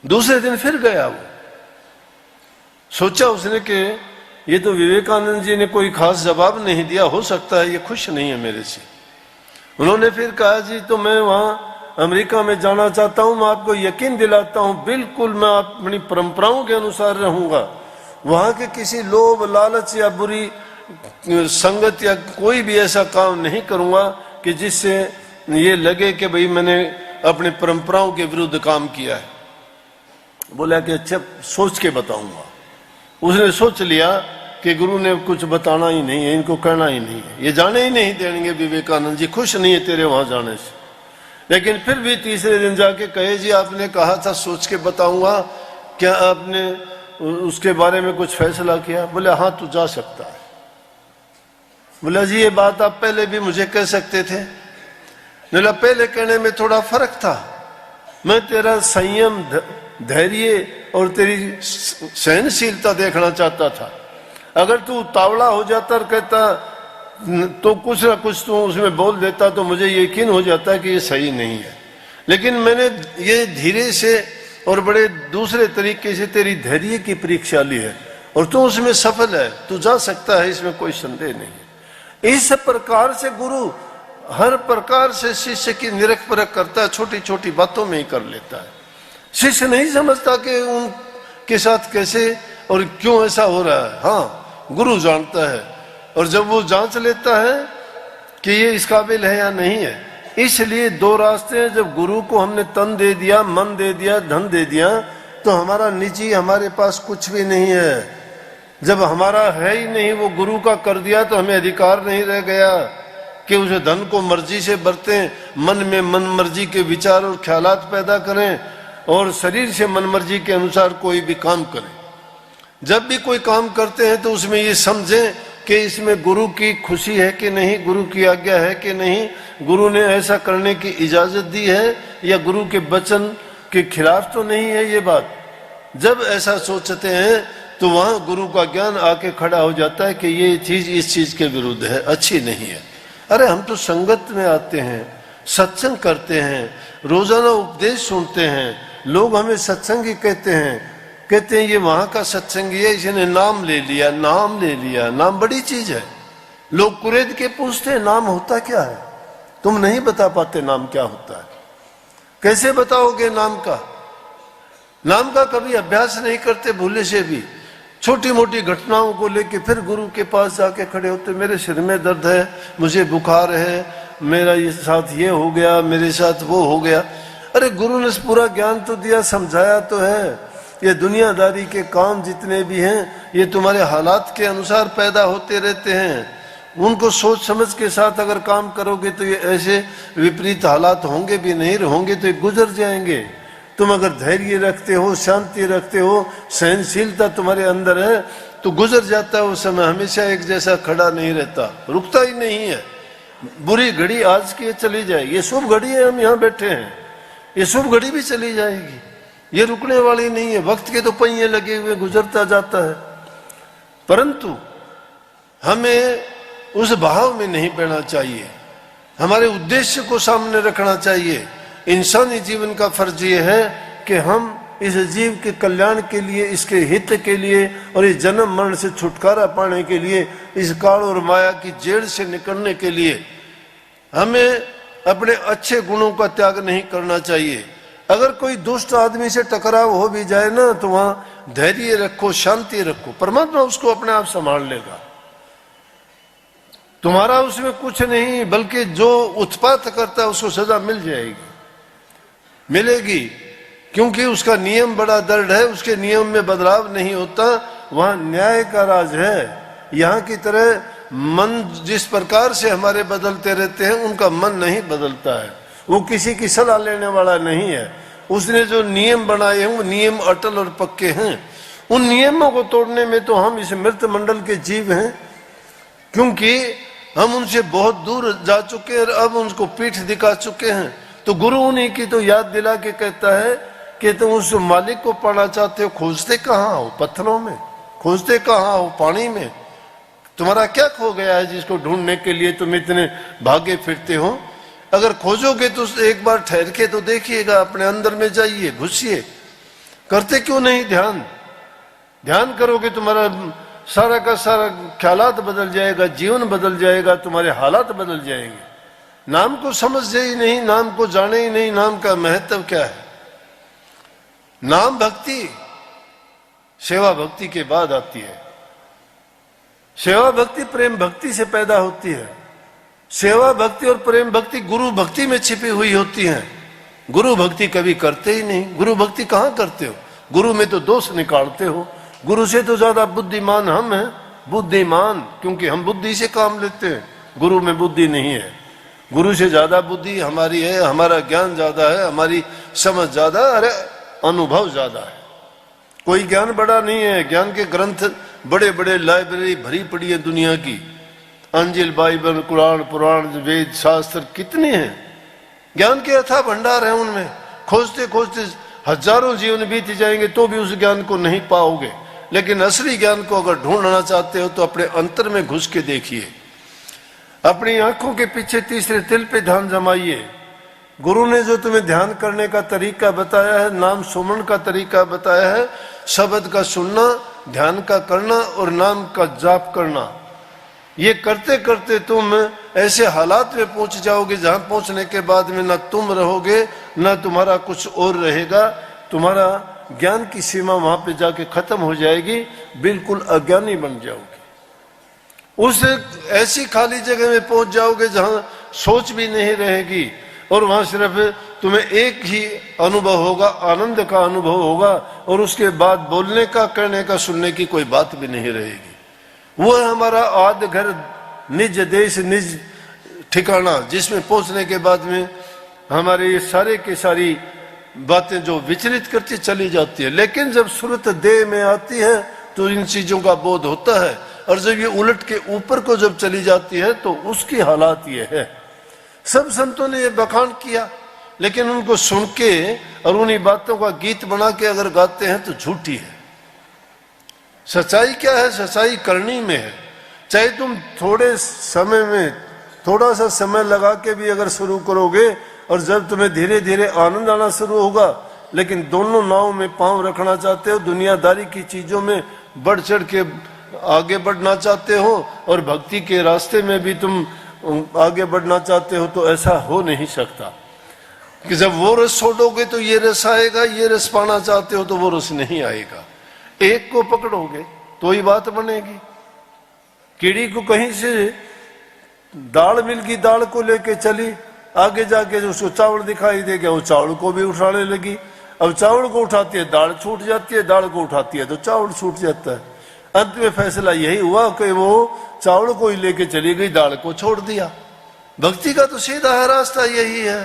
दूसरे दिन फिर गया वो। सोचा उसने कि ये तो विवेकानंद जी ने कोई खास जवाब नहीं दिया, हो सकता है ये खुश नहीं है मेरे से। उन्होंने फिर कहा, जी तो मैं वहां अमेरिका में जाना चाहता हूं, मैं आपको यकीन दिलाता हूं बिल्कुल मैं अपनी परंपराओं के अनुसार रहूंगा, वहां के किसी लोभ लालच या बुरी संगत या कोई भी ऐसा काम नहीं करूंगा कि जिससे ये लगे कि भाई मैंने अपने परंपराओं के विरुद्ध काम किया है। बोला कि अच्छा सोच के बताऊंगा। उसने सोच लिया कि गुरु ने कुछ बताना ही नहीं है, इनको कहना ही नहीं है, ये जाने ही नहीं देंगे, विवेकानंद जी खुश नहीं है तेरे वहां जाने से। लेकिन फिर भी तीसरे दिन जाके कहे, जी आपने कहा था सोच के बताऊंगा, क्या आपने उसके बारे में कुछ फैसला किया? बोले हाँ तू जा सकता है। बोला जी ये बात आप पहले भी मुझे कह सकते थे। बोला पहले कहने में थोड़ा फर्क था, मैं तेरा संयम धैर्य और तेरी सहनशीलता देखना चाहता था। अगर तू तावड़ा हो जाता और कहता तो कुछ ना कुछ तू उसमें बोल देता तो मुझे यकीन हो जाता कि ये सही नहीं है। लेकिन मैंने ये धीरे से और बड़े दूसरे तरीके से तेरी धैर्य की परीक्षा ली है और तू उसमें सफल है, तू जा सकता है, इसमें कोई संदेह नहीं है। इस प्रकार से गुरु हर प्रकार से शिष्य की निरख परख करता है, छोटी छोटी बातों में ही कर लेता है। शिष्य नहीं समझता कि उनके साथ कैसे और क्यों ऐसा हो रहा है, हाँ गुरु जानता है। और जब वो जांच लेता है कि ये इस काबिल है या नहीं है, इसलिए दो रास्ते हैं। जब गुरु को हमने तन दे दिया, मन दे दिया, धन दे दिया, तो हमारा निजी हमारे पास कुछ भी नहीं है। जब हमारा है ही नहीं, वो गुरु का कर दिया, तो हमें अधिकार नहीं रह गया कि उस धन को मर्जी से बरतें, मन में मन मर्जी के विचार और ख्यालात पैदा करें और शरीर से मन मर्जी के अनुसार कोई भी काम करें। जब भी कोई काम करते हैं तो उसमें ये समझें कि इसमें गुरु की खुशी है कि नहीं, गुरु की आज्ञा है कि नहीं, गुरु ने ऐसा करने की इजाजत दी है या गुरु के वचन के खिलाफ तो नहीं है ये बात। जब ऐसा सोचते हैं तो वहां गुरु का ज्ञान आके खड़ा हो जाता है कि ये चीज इस चीज के विरुद्ध है, अच्छी नहीं है। अरे हम तो संगत में आते हैं, सत्संग करते हैं, रोजाना उपदेश सुनते हैं, लोग हमें सत्संगी कहते हैं ये वहां का सत्संगी है, इसने नाम ले लिया, नाम ले लिया। नाम बड़ी चीज है। लोग कुरेद के पूछते हैं नाम होता क्या है, तुम नहीं बता पाते नाम क्या होता है, कैसे बताओगे नाम का? नाम का कभी अभ्यास नहीं करते, भूले से भी। छोटी मोटी घटनाओं को लेके फिर गुरु के पास जाके खड़े होते, मेरे सिर में दर्द है, मुझे बुखार है, मेरा ये साथ ये हो गया, मेरे साथ वो हो गया। अरे गुरु ने पूरा ज्ञान तो दिया, समझाया तो है। ये दुनियादारी के काम जितने भी हैं ये तुम्हारे हालात के अनुसार पैदा होते रहते हैं। उनको सोच समझ के साथ अगर काम करोगे तो ये ऐसे विपरीत हालात होंगे भी नहीं, होंगे तो ये गुजर जाएंगे। तुम अगर धैर्य रखते हो, शांति रखते हो, सहनशीलता तुम्हारे अंदर है तो गुजर जाता है वो समय। हमेशा एक जैसा खड़ा नहीं रहता, रुकता ही नहीं है। बुरी घड़ी आज की चली जाएगी, ये शुभ घड़ी है, हम यहाँ बैठे हैं, ये शुभ घड़ी भी चली जाएगी, ये रुकने वाली नहीं है। वक्त के तो पहिए लगे हुए, गुजरता जाता है। परंतु हमें उस भाव में नहीं बहना चाहिए, हमारे उद्देश्य को सामने रखना चाहिए। इंसानी जीवन का फर्ज ये है कि हम इस जीव के कल्याण के लिए, इसके हित के लिए और इस जन्म मरण से छुटकारा पाने के लिए, इस काल और माया की जेड़ से निकलने के लिए हमें अपने अच्छे गुणों का त्याग नहीं करना चाहिए। अगर कोई दुष्ट आदमी से टकराव हो भी जाए ना तो वहां धैर्य रखो, शांति रखो, परमात्मा उसको अपने आप संभाल लेगा। तुम्हारा उसमें कुछ नहीं, बल्कि जो उत्पात करता है उसको सजा मिल जाएगी, मिलेगी, क्योंकि उसका नियम बड़ा दृढ़ है, उसके नियम में बदलाव नहीं होता। वहां न्याय का राज है। यहाँ की तरह मन जिस प्रकार से हमारे बदलते रहते हैं, उनका मन नहीं बदलता है। वो किसी की सलाह लेने वाला नहीं है। उसने जो नियम बनाए हैं वो नियम अटल और पक्के हैं। उन नियमों को तोड़ने में तो हम इस मृत मंडल के जीव हैं, क्योंकि हम उनसे बहुत दूर जा चुके हैं और अब उनको पीठ दिखा चुके हैं। तो गुरु उन्हीं की तो याद दिला के कहता है कि तुम उस मालिक को पाना चाहते हो, खोजते कहाँ हो? पत्थरों में खोजते कहाँ हो? पानी में? तुम्हारा क्या खो गया है जिसको ढूंढने के लिए तुम इतने भागे फिरते हो? अगर खोजोगे तो एक बार ठहर के तो देखिएगा, अपने अंदर में जाइए, घुसिए, करते क्यों नहीं ध्यान? ध्यान करोगे तुम्हारा सारा का सारा ख्यालात बदल जाएगा, जीवन बदल जाएगा, तुम्हारे हालात बदल जाएंगे। नाम को समझे ही नहीं, नाम को जाने ही नहीं, नाम का महत्व क्या है। नाम भक्ति सेवा भक्ति के बाद आती है। सेवा भक्ति प्रेम भक्ति से पैदा होती है। सेवा भक्ति और प्रेम भक्ति गुरु भक्ति में छिपी हुई होती है। गुरु भक्ति कभी करते ही नहीं। गुरु भक्ति कहां करते हो? गुरु में तो दोष निकालते हो। गुरु से तो ज्यादा बुद्धिमान हम हैं, बुद्धिमान, क्योंकि हम बुद्धि से काम लेते हैं। गुरु में बुद्धि नहीं है। गुरु से ज्यादा बुद्धि हमारी है, हमारा ज्ञान ज्यादा है, हमारी समझ ज्यादा, अरे अनुभव ज्यादा है। कोई ज्ञान बड़ा नहीं है। ज्ञान के ग्रंथ बड़े बड़े लाइब्रेरी भरी पड़ी है दुनिया की। अंजिल, बाइबल, कुरान, पुराण, वेद, शास्त्र कितने हैं। ज्ञान के अथाह भंडार है। उनमें खोजते खोजते हजारों जीवन बीत जाएंगे तो भी उस ज्ञान को नहीं पाओगे। लेकिन असली ज्ञान को अगर ढूंढना चाहते हो तो अपने अंतर में घुस के देखिए। अपनी आंखों के पीछे तीसरे तिल पे ध्यान जमाइए। गुरु ने जो तुम्हें ध्यान करने का तरीका बताया है, नाम सुमन का तरीका बताया है, शब्द का सुनना, ध्यान का करना और नाम का जाप करना, ये करते करते तुम ऐसे हालात में पहुंच जाओगे जहां पहुंचने के बाद में ना तुम रहोगे ना तुम्हारा कुछ और रहेगा। तुम्हारा ज्ञान की सीमा वहां पे जाके खत्म हो जाएगी, बिल्कुल अज्ञानी बन जाओगे। उस ऐसी खाली जगह में पहुंच जाओगे जहां सोच भी नहीं रहेगी और वहां सिर्फ तुम्हें एक ही अनुभव होगा, आनंद का अनुभव होगा, और उसके बाद बोलने का, करने का, सुनने की कोई बात भी नहीं रहेगी। वो है हमारा आद घर, निज देश, निज ठिकाना, जिसमें पहुंचने के बाद में हमारे ये सारे की सारी बातें जो विचलित करती चली जाती है। लेकिन जब सूरत देह में आती है तो इन चीजों का बोध होता है, और जब ये उलट के ऊपर को जब चली जाती है तो उसकी हालात ये है। सब संतों ने ये बखान किया, लेकिन उनको सुन के और उन्हीं बातों का गीत बना के अगर गाते हैं तो झूठी है। सच्चाई क्या है? सच्चाई करनी में है। चाहे तुम थोड़े समय में थोड़ा सा समय लगा के भी अगर शुरू करोगे, और जब तुम्हें धीरे धीरे आनंद आना शुरू होगा, लेकिन दोनों नाव में पांव रखना चाहते हो, दुनियादारी की चीजों में बढ़ चढ़ के आगे बढ़ना चाहते हो और भक्ति के रास्ते में भी तुम आगे बढ़ना चाहते हो, तो ऐसा हो नहीं सकता कि जब वो रस छोड़ोगे तो ये रस आएगा, ये रस पाना चाहते हो तो वो रस नहीं आएगा। एक को पकड़ोगे तो ही बात बनेगी। कीड़ी को कहीं से दाल मिल गई, दाल को लेके चली, आगे जाके जो उसको चावल दिखाई दे गया, वो चावल को भी उठाने लगी। अब चावल को उठाती है, दाल छूट जाती है, दाल को उठाती है तो चावल छूट जाता है। अंत में फैसला यही हुआ कि वो चावल को ही लेके चली गई, दाल को छोड़ दिया। भक्ति का तो सीधा रास्ता यही है।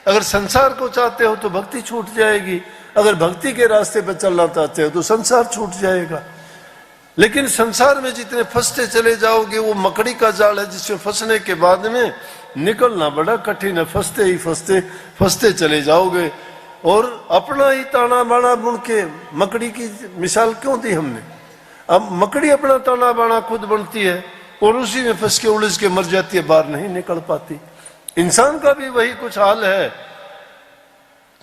अगर संसार को चाहते हो तो भक्ति छूट जाएगी, अगर भक्ति के रास्ते पर चलना चाहते हो तो संसार छूट जाएगा। लेकिन संसार में जितने फंसते चले जाओगे, वो मकड़ी का जाल है जिसमें फंसने के बाद में निकलना बड़ा कठिन है। फंसते ही फंसते चले जाओगे और अपना ही ताना बाना बुन के, मकड़ी की मिसाल क्यों दी हमने? अब मकड़ी अपना ताना बाना खुद बनती है और उसी में फंस के उलझ के मर जाती है, बाहर नहीं निकल पाती। इंसान का भी वही कुछ हाल है।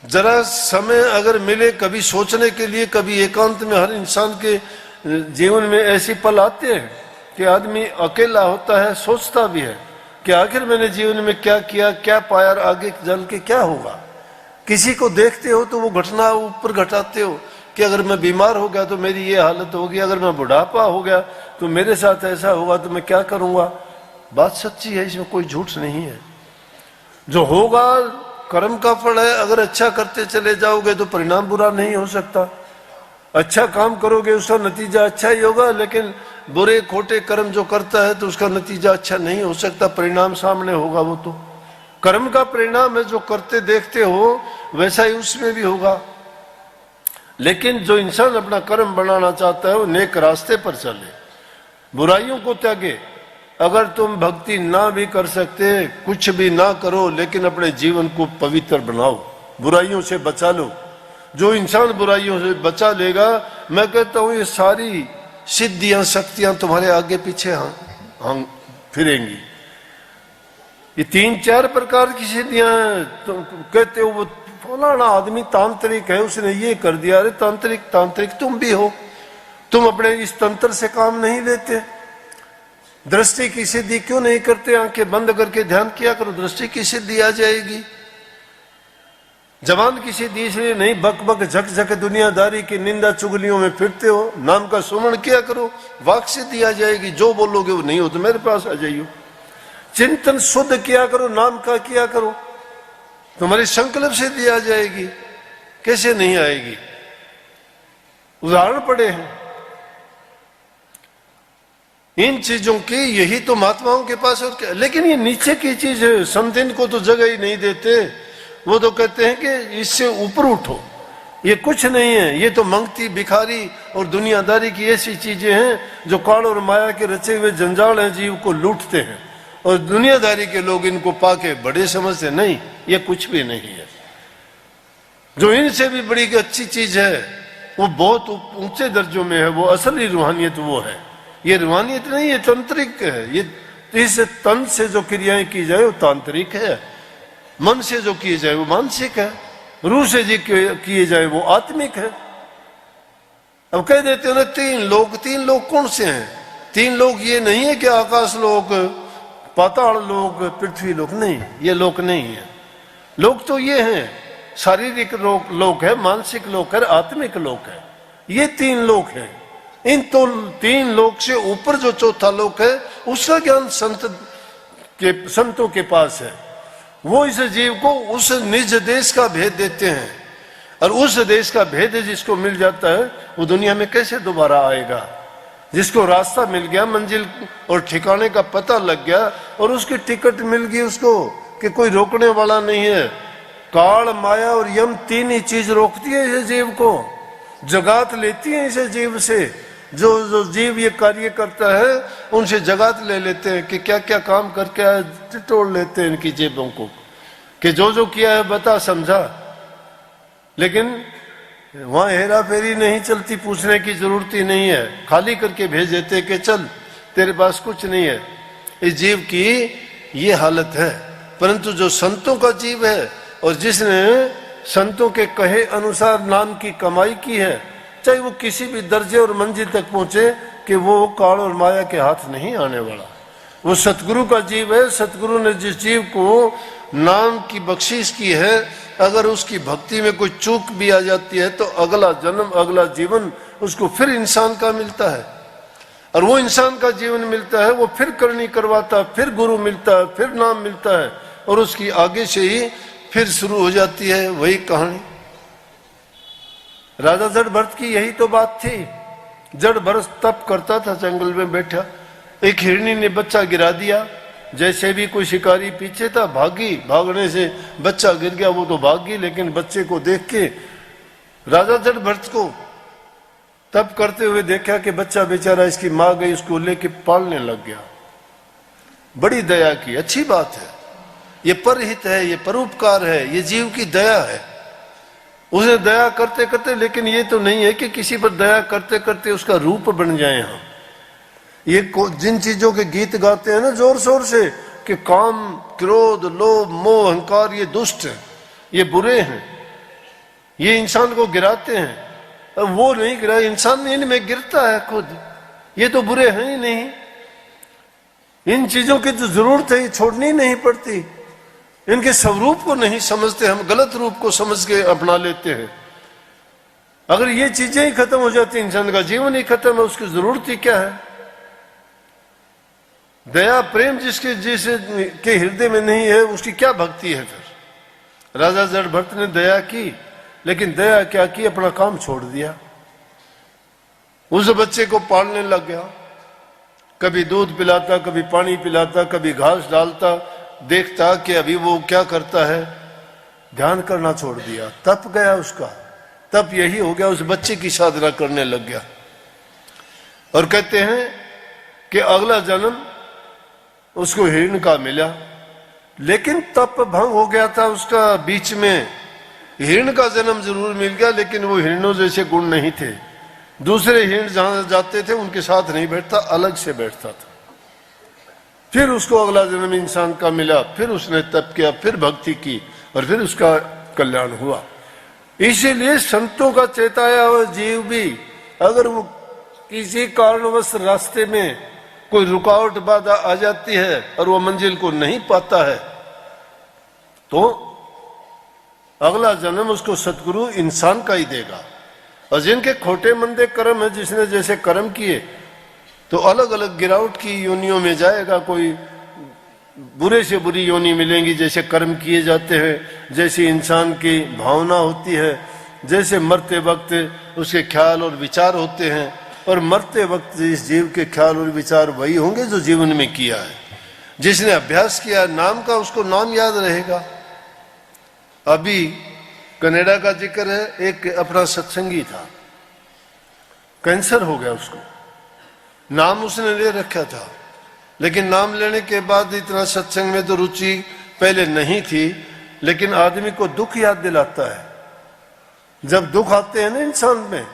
जरा समय अगर मिले कभी सोचने के लिए, कभी एकांत में, हर इंसान के जीवन में ऐसी पल आते हैं कि आदमी अकेला होता है, सोचता भी है कि आखिर मैंने जीवन में क्या किया, क्या पाया, आगे चल के क्या होगा। किसी को देखते हो तो वो घटना ऊपर घटाते हो कि अगर मैं बीमार हो गया तो मेरी ये हालत होगी, अगर मैं बुढ़ापा हो गया तो मेरे साथ ऐसा होगा, तो मैं क्या करूंगा। बात सच्ची है, इसमें कोई झूठ नहीं है। जो होगा कर्म का फल है। अगर अच्छा करते चले जाओगे तो परिणाम बुरा नहीं हो सकता। अच्छा काम करोगे उसका नतीजा अच्छा ही होगा, लेकिन बुरे खोटे कर्म जो करता है तो उसका नतीजा अच्छा नहीं हो सकता, परिणाम सामने होगा। वो तो कर्म का परिणाम है, जो करते देखते हो वैसा ही उसमें भी होगा। लेकिन जो इंसान अपना कर्म बनाना चाहता है वो नेक रास्ते पर चले, बुराइयों को त्यागे। अगर तुम भक्ति ना भी कर सकते, कुछ भी ना करो, लेकिन अपने जीवन को पवित्र बनाओ, बुराइयों से बचा लो। जो इंसान बुराइयों से बचा लेगा, मैं कहता हूं ये सारी सिद्धियां शक्तियां तुम्हारे आगे पीछे हम फिरेंगी। ये 3-4 प्रकार की सिद्धियां तो कहते हो वो फलाना आदमी तांत्रिक है, उसने ये कर दिया। अरे तांत्रिक तुम भी हो, तुम अपने इस तंत्र से काम नहीं लेते? दृष्टि की सिद्धि क्यों नहीं करते? आंखें बंद करके ध्यान किया करो, दृष्टि की सिद्धि आ जाएगी। जबान की सिद्धि इसलिए नहीं, बक बक झक झक दुनियादारी की निंदा चुगलियों में फिरते हो, नाम का सुमरण किया करो, वाक सिद्धि आ जाएगी। जो बोलोगे वो नहीं हो तो मेरे पास आ जाइयो। चिंतन शुद्ध किया करो, नाम का किया करो, तुम्हारी संकल्प सिद्धि आ जाएगी। कैसे नहीं आएगी? उदाहरण पड़े हैं इन चीजों की, यही तो महात्माओं के पास और क्या। लेकिन ये नीचे की चीज है, संत इनको तो जगह ही नहीं देते। वो तो कहते हैं कि इससे ऊपर उठो, ये कुछ नहीं है, ये तो मंगती भिखारी और दुनियादारी की ऐसी चीजें हैं जो काल और माया के रचे हुए जंजाल हैं, जीव को लूटते हैं। और दुनियादारी के लोग इनको पाके बड़े समझते नहीं, ये कुछ भी नहीं है। जो इनसे भी बड़ी अच्छी चीज है वो बहुत ऊंचे दर्जों में है, वो असली रूहानियत वो है। ये रूहानियत नहीं, ये तंत्रिक है। ये इस तन से जो क्रियाएं की जाए वो तांत्रिक है, मन से जो किए जाए वो मानसिक है, रूह से जो किए जाए वो आत्मिक है। अब कह देते हो ना तीन लोग कौन से हैं? तीन लोग ये नहीं है कि आकाश लोक, पाताल लोक, पृथ्वी लोक, नहीं, ये लोक नहीं है। लोक तो ये हैं, शारीरिक लोक है, मानसिक लोक है, आत्मिक लोक है। ये तीन लोक है। इन तो तीन लोक से ऊपर जो चौथा लोक है उसका ज्ञान संतों के पास है। वो इस जीव को उस निज देश का भेद देते हैं, और उस देश का भेद जिसको मिल जाता है वो दुनिया में कैसे दोबारा आएगा? जिसको रास्ता मिल गया, मंजिल और ठिकाने का पता लग गया, और उसकी टिकट मिल गई उसको कि कोई रोकने वाला नहीं है। काल, माया और यम तीन ही चीज रोकती है इस जीव को, जगात लेती है इस जीव से। जो जीव ये कार्य करता है उनसे जगात ले लेते हैं कि क्या क्या काम करके तोड़ लेते हैं इनकी जेबों को, कि जो किया है बता समझा। लेकिन वहां हेरा फेरी नहीं चलती, पूछने की जरूरत ही नहीं है, खाली करके भेज देते कि चल तेरे पास कुछ नहीं है। इस जीव की ये हालत है। परंतु जो संतों का जीव है और जिसने संतों के कहे अनुसार नाम की कमाई की है, चाहे वो किसी भी दर्जे और मंजिल तक पहुंचे, कि वो काल और माया के हाथ नहीं आने वाला। वो सतगुरु का जीव है। सतगुरु ने जिस जीव को नाम की बख्शिश की है, अगर उसकी भक्ति में कोई चूक भी आ जाती है तो अगला जन्म, अगला जीवन उसको फिर इंसान का मिलता है। और वो इंसान का जीवन मिलता है, वो फिर करनी करवाता है, फिर गुरु मिलता है, फिर नाम मिलता है, और उसकी आगे से ही फिर शुरू हो जाती है वही कहानी। राजा जड़ भरत की यही तो बात थी। जड़ भरत तप करता था, जंगल में बैठा, एक हिरनी ने बच्चा गिरा दिया। जैसे भी कोई शिकारी पीछे था, भागी, भागने से बच्चा गिर गया, वो तो भागी, लेकिन बच्चे को देख के राजा जड़ भरत को तप करते हुए देखा कि बच्चा बेचारा, इसकी मां गई उसको लेके पालने लग गया। बड़ी दया की, अच्छी बात है, ये परहित है, ये परोपकार है, ये जीव की दया है। उसे दया करते करते, लेकिन ये तो नहीं है कि किसी पर दया करते करते उसका रूप बन जाए हम। ये जिन चीजों के गीत गाते हैं ना जोर शोर से कि काम, क्रोध, लोभ, मोह, अहंकार ये दुष्ट हैं, ये बुरे हैं, ये इंसान को गिराते हैं, अब वो नहीं गिरा, इंसान इनमें गिरता है खुद। ये तो बुरे हैं ही नहीं। इन चीजों की जो जरूरत है ये छोड़नी नहीं पड़ती। इनके स्वरूप को नहीं समझते, हम गलत रूप को समझ के अपना लेते हैं। अगर ये चीजें ही खत्म हो जाती, इंसान का जीवन ही खत्म है, उसकी जरूरत ही क्या है? दया प्रेम जिसके के हृदय में नहीं है, उसकी क्या भक्ति है फिर? राजा जड़ भरत ने दया की, लेकिन दया क्या की, अपना काम छोड़ दिया। उस बच्चे को पालने लग गया, कभी दूध पिलाता, कभी पानी पिलाता, कभी घास डालता, देखता कि अभी वो क्या करता है, ध्यान करना छोड़ दिया। तप गया उसका, तप यही हो गया, उस बच्चे की साधना करने लग गया। और कहते हैं कि अगला जन्म उसको हिरण का मिला, लेकिन तप भंग हो गया था उसका बीच में। हिरण का जन्म जरूर मिल गया, लेकिन वो हिरणों जैसे गुण नहीं थे। दूसरे हिरण जहां जाते थे उनके साथ नहीं बैठता, अलग से बैठता था। फिर उसको अगला जन्म इंसान का मिला, फिर उसने तप किया, फिर भक्ति की, और फिर उसका कल्याण हुआ। इसीलिए संतों का चेताया हुआ जीव भी अगर वो किसी कारणवश रास्ते में कोई रुकावट बाधा आ जाती है और वो मंजिल को नहीं पाता है तो अगला जन्म उसको सतगुरु इंसान का ही देगा। और जिनके खोटे मंदे कर्म है, जिसने जैसे कर्म किए तो अलग अलग गिरावट की योनियों में जाएगा। कोई बुरे से बुरी योनि मिलेंगी जैसे कर्म किए जाते हैं, जैसी इंसान की भावना होती है, जैसे मरते वक्त उसके ख्याल और विचार होते हैं। और मरते वक्त इस जीव के ख्याल और विचार वही होंगे जो जीवन में किया है। जिसने अभ्यास किया नाम का उसको नाम याद रहेगा। अभी कनाडा का जिक्र है, एक अपना सत्संगी था, कैंसर हो गया उसको। नाम उसने ले रखा था, लेकिन नाम लेने के बाद इतना सत्संग में तो रुचि पहले नहीं थी, लेकिन आदमी को दुख याद दिलाता है। जब दुख आते हैं ना इंसान में,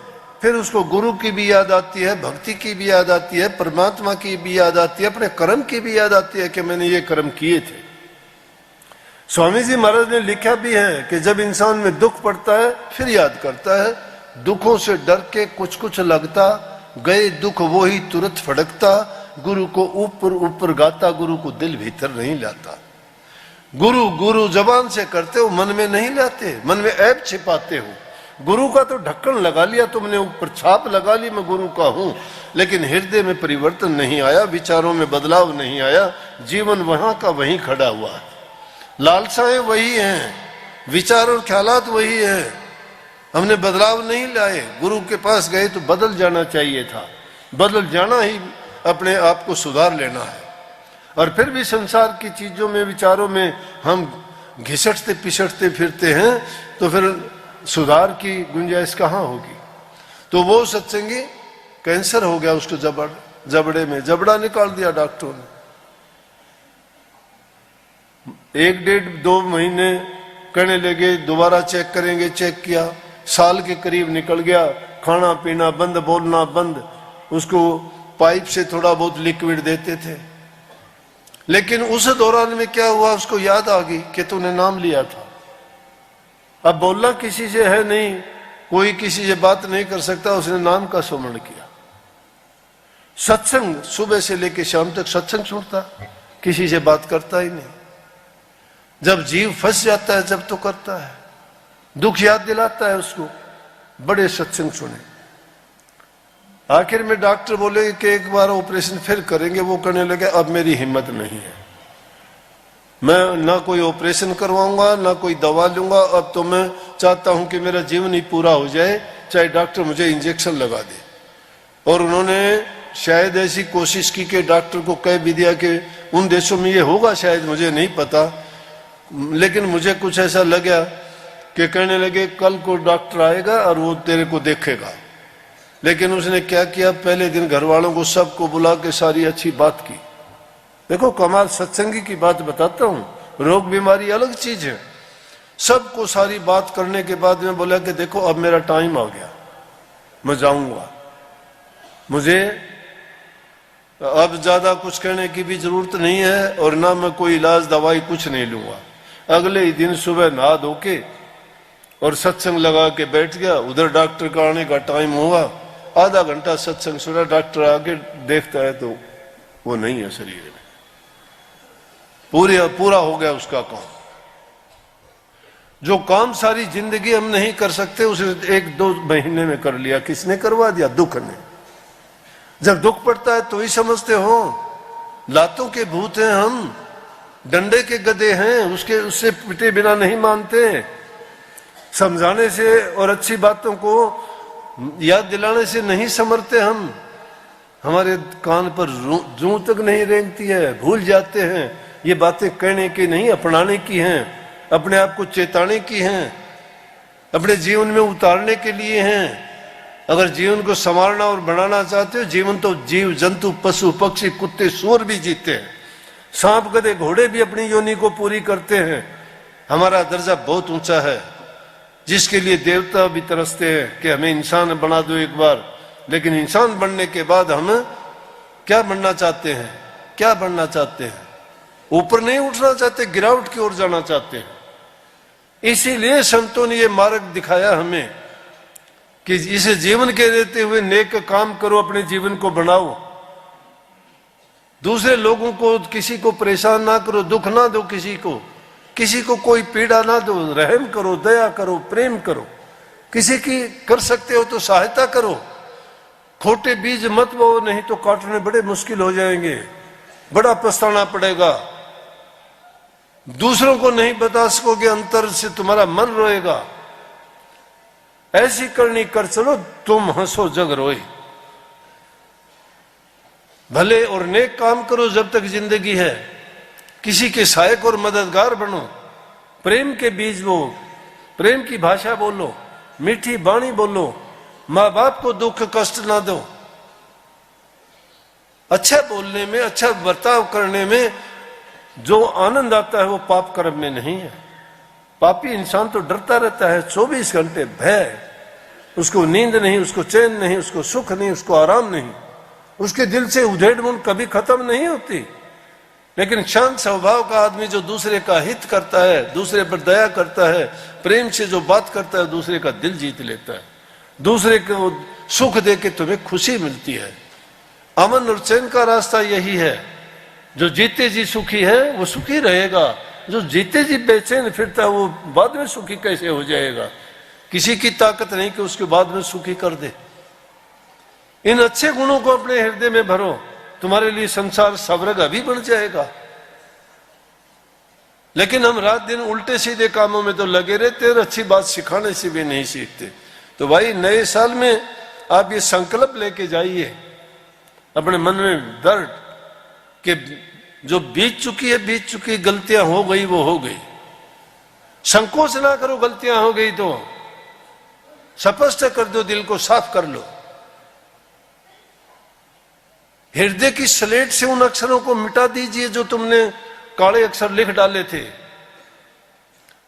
फिर उसको गुरु की भी याद आती है, भक्ति की भी याद आती है, परमात्मा की भी याद आती है, अपने कर्म की भी याद आती है कि मैंने ये कर्म किए थे। स्वामी जी महाराज ने लिखा भी है कि जब इंसान में दुख पड़ता है फिर याद करता है, दुखों से डर के कुछ कुछ लगता, गए दुख वो ही तुरंत फड़कता, गुरु को ऊपर ऊपर गाता, गुरु को दिल भीतर नहीं लाता। गुरु गुरु जबान से करते हो, मन में नहीं लाते, मन में ऐब छिपाते हो। गुरु का तो ढक्कन लगा लिया तुमने, ऊपर छाप लगा ली मैं गुरु का हूं, लेकिन हृदय में परिवर्तन नहीं आया, विचारों में बदलाव नहीं आया, जीवन वहां का वहीं खड़ा हुआ है। लालसाएं वही हैं, विचार और ख्यालात वही हैं, हमने बदलाव नहीं लाए। गुरु के पास गए तो बदल जाना चाहिए था, बदल जाना ही अपने आप को सुधार लेना है। और फिर भी संसार की चीजों में विचारों में हम घिसटते पिसटते फिरते हैं तो फिर सुधार की गुंजाइश कहाँ होगी। तो वो सत्संगी कैंसर हो गया उसको, जबड़े में जबड़ा निकाल दिया डॉक्टरों ने। 1 डेढ़ 2 महीने कहने लगे दोबारा चेक करेंगे, चेक किया, साल के करीब निकल गया, खाना पीना बंद, बोलना बंद, उसको पाइप से थोड़ा बहुत लिक्विड देते थे। लेकिन उस दौरान में क्या हुआ, उसको याद आ गई कि तूने नाम लिया था। अब बोलना किसी से है नहीं, कोई किसी से बात नहीं कर सकता, उसने नाम का स्मरण किया। सत्संग सुबह से लेकर शाम तक सत्संग सुनता, किसी से बात करता ही नहीं। जब जीव फंस जाता है जब तो करता है, दुख याद दिलाता है उसको, बड़े सत्संग सुने। आखिर में डॉक्टर बोले कि एक बार ऑपरेशन फिर करेंगे। वो करने लगे अब मेरी हिम्मत नहीं है, मैं ना कोई ऑपरेशन करवाऊंगा ना कोई दवा लूंगा, अब तो मैं चाहता हूं कि मेरा जीवन ही पूरा हो जाए, चाहे डॉक्टर मुझे इंजेक्शन लगा दे। और उन्होंने शायद ऐसी कोशिश की कि डॉक्टर को कह भी दिया कि उन देशों में ये होगा शायद, मुझे नहीं पता, लेकिन मुझे कुछ ऐसा लगा कि कहने लगे कल को डॉक्टर आएगा और वो तेरे को देखेगा। लेकिन उसने क्या किया, पहले दिन घर वालों को सबको बुला के सारी अच्छी बात की। देखो कमाल सत्संगी की बात बताता हूं, रोग बीमारी अलग चीज है। सबको सारी बात करने के बाद में बोला कि देखो अब मेरा टाइम आ गया, मैं जाऊंगा, मुझे अब ज्यादा कुछ कहने की भी जरूरत नहीं है और ना मैं कोई इलाज दवाई कुछ नहीं लूंगा। अगले ही दिन सुबह नहा धो के और सत्संग लगा के बैठ गया। उधर डॉक्टर का आने का टाइम हुआ, आधा घंटा सत्संग सुना, डॉक्टर आके देखता है तो वो नहीं है शरीर में, पूरा हो गया उसका काम। जो काम सारी जिंदगी हम नहीं कर सकते उसे 1-2 महीने में कर लिया। किसने करवा दिया? दुख ने। जब दुख पड़ता है तो ही समझते हो लातों के भूत हैं हम, डंडे के गधे हैं, उससे पिटे बिना नहीं मानते। समझाने से और अच्छी बातों को याद दिलाने से नहीं समझते हम, हमारे कान पर जूं तक नहीं रेंगती है, भूल जाते हैं। ये बातें कहने की नहीं, अपनाने की हैं, अपने आप को चेताने की हैं, अपने जीवन में उतारने के लिए हैं। अगर जीवन को संवारना और बढ़ाना चाहते हो, जीवन तो जीव जंतु पशु पक्षी कुत्ते सूअर भी जीते हैं, सांप गधे घोड़े भी अपनी योनि को पूरी करते हैं। हमारा दर्जा बहुत ऊंचा है, जिसके लिए देवता भी तरसते हैं कि हमें इंसान बना दो एक बार। लेकिन इंसान बनने के बाद हम क्या बनना चाहते हैं? क्या बनना चाहते हैं? ऊपर नहीं उठना चाहते, गिरावट की ओर जाना चाहते हैं। इसीलिए संतों ने ये मार्ग दिखाया हमें कि इसे जीवन के रहते हुए नेक काम करो, अपने जीवन को बनाओ, दूसरे लोगों को, किसी को परेशान ना करो, दुख ना दो किसी को कोई पीड़ा ना दो, रहम करो, दया करो, प्रेम करो, किसी की कर सकते हो तो सहायता करो, खोटे बीज मत बो, नहीं तो काटने बड़े मुश्किल हो जाएंगे, बड़ा पछताना पड़ेगा, दूसरों को नहीं बता सकोगे, अंतर से तुम्हारा मन रोएगा। ऐसी करनी कर चलो, तुम हंसो जग रोए। भले और नेक काम करो जब तक जिंदगी है, किसी के सहायक और मददगार बनो, प्रेम के बीज बो, प्रेम की भाषा बोलो, मीठी बाणी बोलो, माँ बाप को दुख कष्ट ना दो। अच्छा बोलने में, अच्छा बर्ताव करने में जो आनंद आता है वो पाप कर्म में नहीं है। पापी इंसान तो डरता रहता है 24 घंटे, भय, उसको नींद नहीं, उसको चैन नहीं, उसको सुख नहीं, उसको आराम नहीं, उसके दिल से उधेड़-बुन कभी खत्म नहीं होती। लेकिन शांत स्वभाव का आदमी जो दूसरे का हित करता है, दूसरे पर दया करता है, प्रेम से जो बात करता है, दूसरे का दिल जीत लेता है, दूसरे को सुख दे के तुम्हें खुशी मिलती है। अमन और चैन का रास्ता यही है। जो जीते जी सुखी है वो सुखी रहेगा, जो जीते जी बेचैन फिरता है वो बाद में सुखी कैसे हो जाएगा। किसी की ताकत नहीं कि उसके बाद में सुखी कर दे। इन अच्छे गुणों को अपने हृदय में भरो, तुम्हारे लिए संसार स्वर्ग अभी बन जाएगा। लेकिन हम रात दिन उल्टे सीधे कामों में तो लगे रहते हैं, अच्छी बात सिखाने से भी नहीं सीखते। तो भाई नए साल में आप ये संकल्प लेके जाइए अपने मन में दर्द कि जो बीत चुकी गलतियां हो गई वो हो गई। संकोच ना करो, गलतियां हो गई तो स्पष्ट कर दो, दिल को साफ कर लो। हृदय की स्लेट से उन अक्षरों को मिटा दीजिए जो तुमने काले अक्षर लिख डाले थे,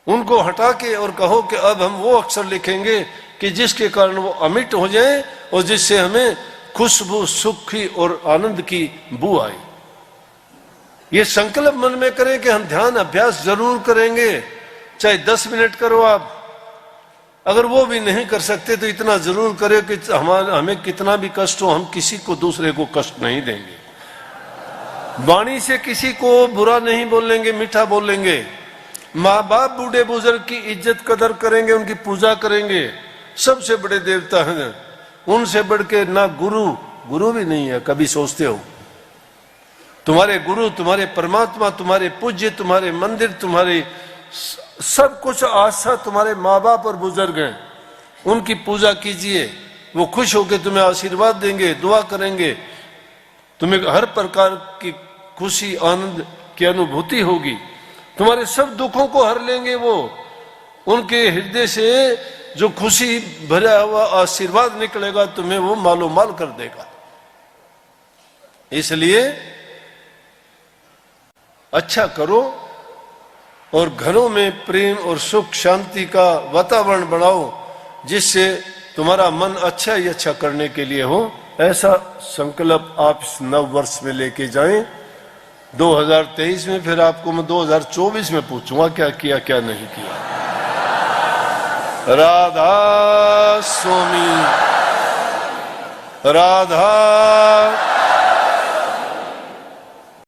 उनको हटा के और कहो कि अब हम वो अक्षर लिखेंगे कि जिसके कारण वो अमिट हो जाए और जिससे हमें खुशबू, सुखी और आनंद की बू आए। ये संकल्प मन में करें कि हम ध्यान अभ्यास जरूर करेंगे, चाहे 10 मिनट करो आप। अगर वो भी नहीं कर सकते तो इतना जरूर करें कि हमें कितना भी कष्ट हो, हम किसी को, दूसरे को कष्ट नहीं देंगे। वाणी से किसी को बुरा नहीं बोलेंगे, मीठा बोलेंगे। माँ बाप, बूढ़े बुजुर्ग की इज्जत कदर करेंगे, उनकी पूजा करेंगे। सबसे बड़े देवता हैं, उनसे बढ़ के ना गुरु भी नहीं है। कभी सोचते हो तुम्हारे गुरु, तुम्हारे परमात्मा, तुम्हारे पूज्य, तुम्हारे मंदिर, तुम्हारे सब कुछ आस्था तुम्हारे माँ बाप और बुजुर्ग हैं। उनकी पूजा कीजिए, वो खुश होकर तुम्हें आशीर्वाद देंगे, दुआ करेंगे, तुम्हें हर प्रकार की खुशी, आनंद की अनुभूति होगी। तुम्हारे सब दुखों को हर लेंगे वो। उनके हृदय से जो खुशी भरा हुआ आशीर्वाद निकलेगा तुम्हें वो मालो माल कर देगा। इसलिए अच्छा करो और घरों में प्रेम और सुख शांति का वातावरण बनाओ, जिससे तुम्हारा मन अच्छा ही अच्छा करने के लिए हो। ऐसा संकल्प आप इस नव वर्ष में लेके जाएं। 2023 में फिर आपको मैं 2024 में पूछूंगा क्या किया क्या नहीं किया। राधा स्वामी, राधा